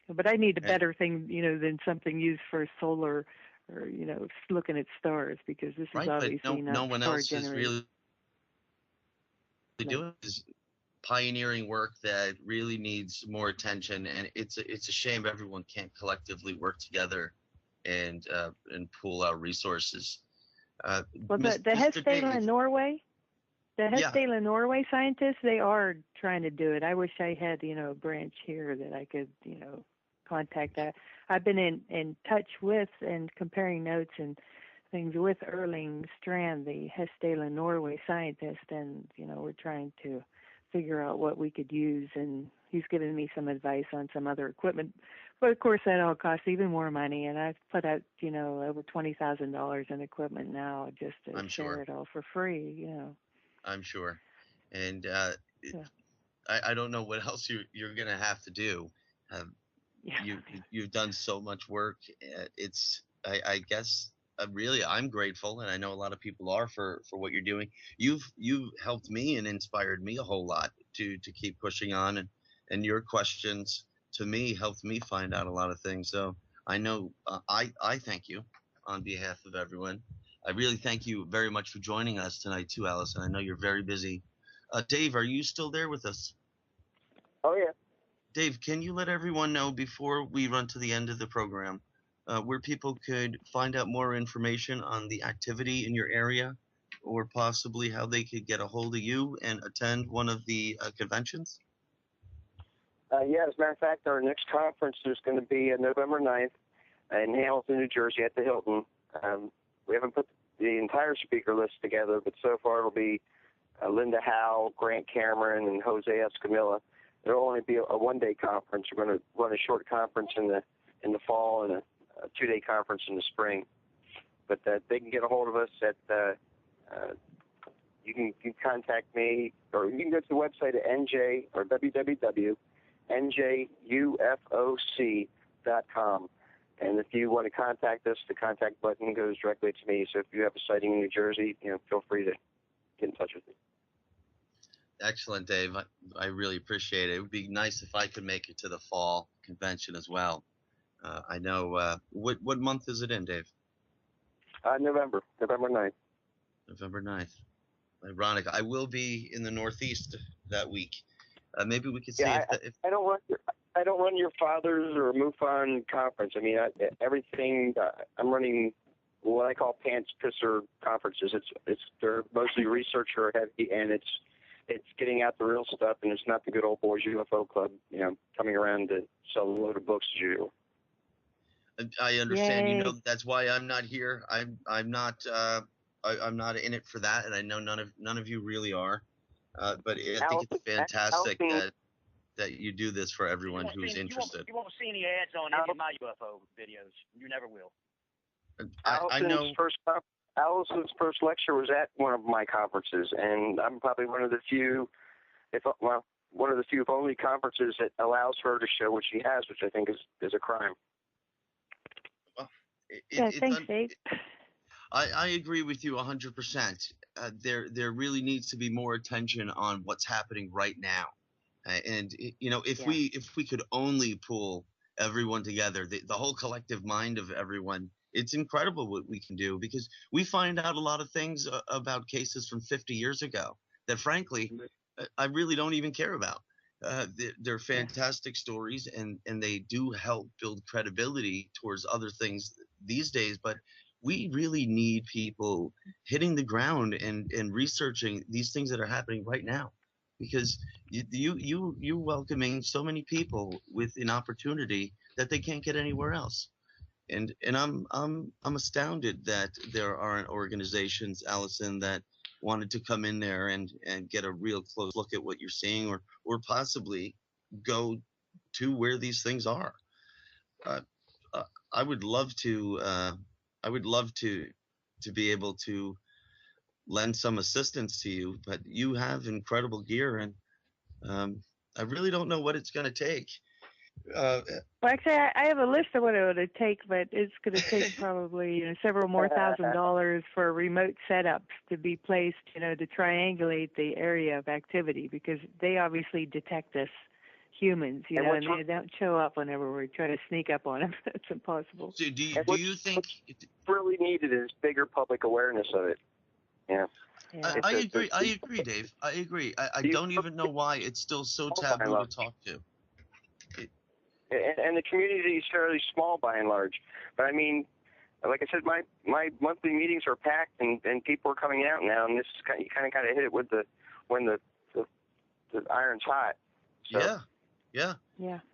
but I need a better thing, than something used for solar or, looking at stars, because this is obviously not no one else is really doing is pioneering work that really needs more attention, and it's a shame everyone can't collectively work together and pool our resources. Well, the Hestdale in Norway, Norway scientists, they are trying to do it. I wish I had, a branch here that I could, contact. I've been in touch with and comparing notes and things with Erling Strand, the Hestdale Norway scientist, and we're trying to figure out what we could use, and he's given me some advice on some other equipment. But of course that all costs even more money, and I've put out over $20,000 in equipment now just to share it all for free. I'm sure, and I don't know what else you're gonna have to do. You've done so much work. I guess really I'm grateful, and I know a lot of people are for what you're doing. You've helped me and inspired me a whole lot to keep pushing on, and your questions to me helped me find out a lot of things. So I know I thank you on behalf of everyone. I really thank you very much for joining us tonight too, Allison. I know you're very busy. Dave, are you still there with us? Oh, yeah. Dave, can you let everyone know before we run to the end of the program where people could find out more information on the activity in your area, or possibly how they could get a hold of you and attend one of the conventions? Yeah, as a matter of fact, our next conference is going to be November 9th in Hamilton, New Jersey at the Hilton. We haven't put the entire speaker list together, but so far it'll be Linda Howe, Grant Cameron, and Jose Escamilla. It'll only be a one-day conference. We're going to run a short conference in the fall and a two-day conference in the spring. But they can get a hold of us at you can contact me, or you can go to the website at NJ or www.njUFOC.com. And if you want to contact us, the contact button goes directly to me. So if you have a sighting in New Jersey, feel free to get in touch with me. Excellent, Dave. I really appreciate it. It would be nice if I could make it to the fall convention as well. I know. What month is it in, Dave? November 9th. November 9th. Ironic. I will be in the Northeast that week. Maybe we could see if I don't run your father's or MUFON conference. I mean, everything. I'm running what I call pants pisser conferences. They're mostly researcher heavy, and it's getting out the real stuff, and it's not the good old boys UFO club, coming around to sell a load of books as usual. I understand. Yay. That's why I'm not here. I'm not in it for that, and I know none of you really are. But I think it's fantastic that you do this for everyone who's interested. You won't see any ads on any of my UFO videos. You never will. I know. Allison's first lecture was at one of my conferences, and I'm probably one of the few, if only conferences that allows her to show what she has, which I think is a crime. Thanks, Dave. I agree with you 100%. There really needs to be more attention on what's happening right now, and if we could only pull everyone together, the whole collective mind of everyone. It's incredible what we can do, because we find out a lot of things about cases from 50 years ago that, frankly, I really don't even care about. They're fantastic stories, and they do help build credibility towards other things these days. But we really need people hitting the ground and researching these things that are happening right now, because you're welcoming so many people with an opportunity that they can't get anywhere else. And I'm astounded that there aren't organizations, Allison, that wanted to come in there and get a real close look at what you're seeing, or possibly go to where these things are. I would love to be able to lend some assistance to you, but you have incredible gear, and I really don't know what it's going to take. Well, actually, I have a list of what it would take, but it's going to take probably several more $1,000s for remote setups to be placed, to triangulate the area of activity, because they obviously detect us humans, and they don't show up whenever we're trying to sneak up on them. It's impossible. So do you think what's really needed is bigger public awareness of it? Yeah. I agree, Dave. I agree. I don't even know why it's still so taboo to talk to. And the community is fairly small by and large. But I mean, like I said, my monthly meetings are packed, and people are coming out now, and this is you kind of hit it with when the iron's hot. So. Yeah.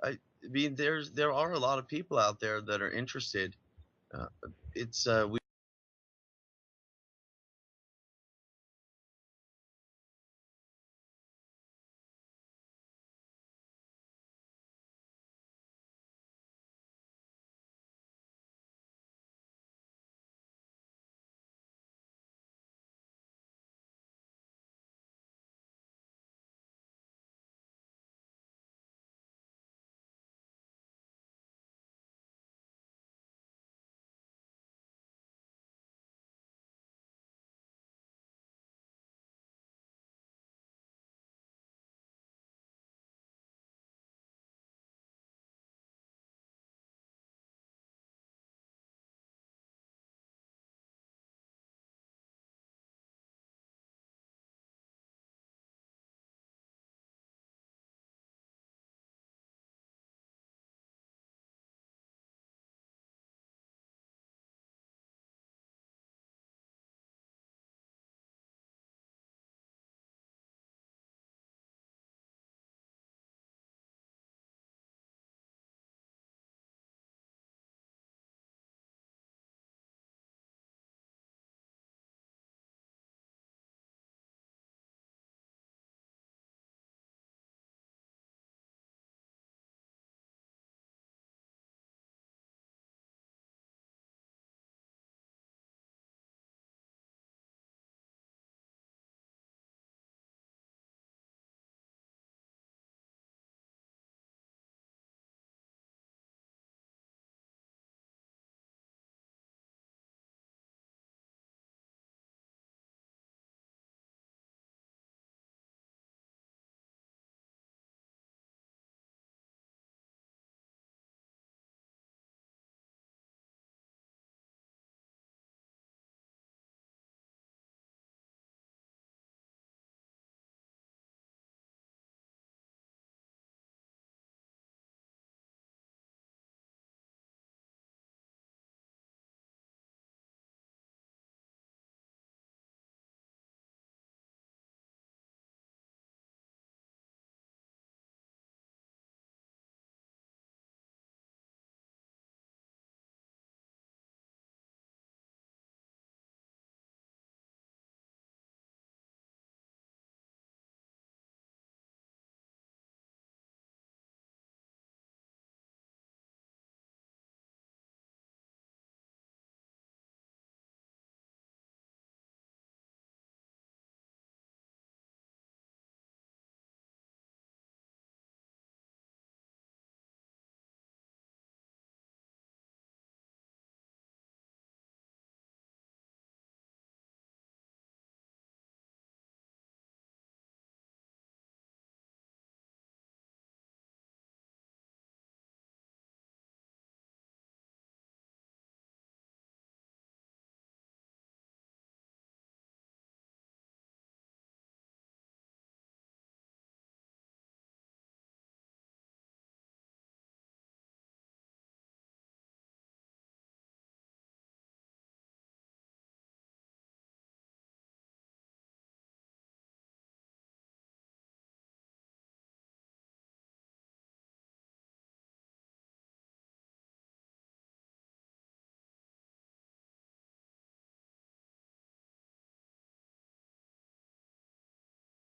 I mean, there are a lot of people out there that are interested. We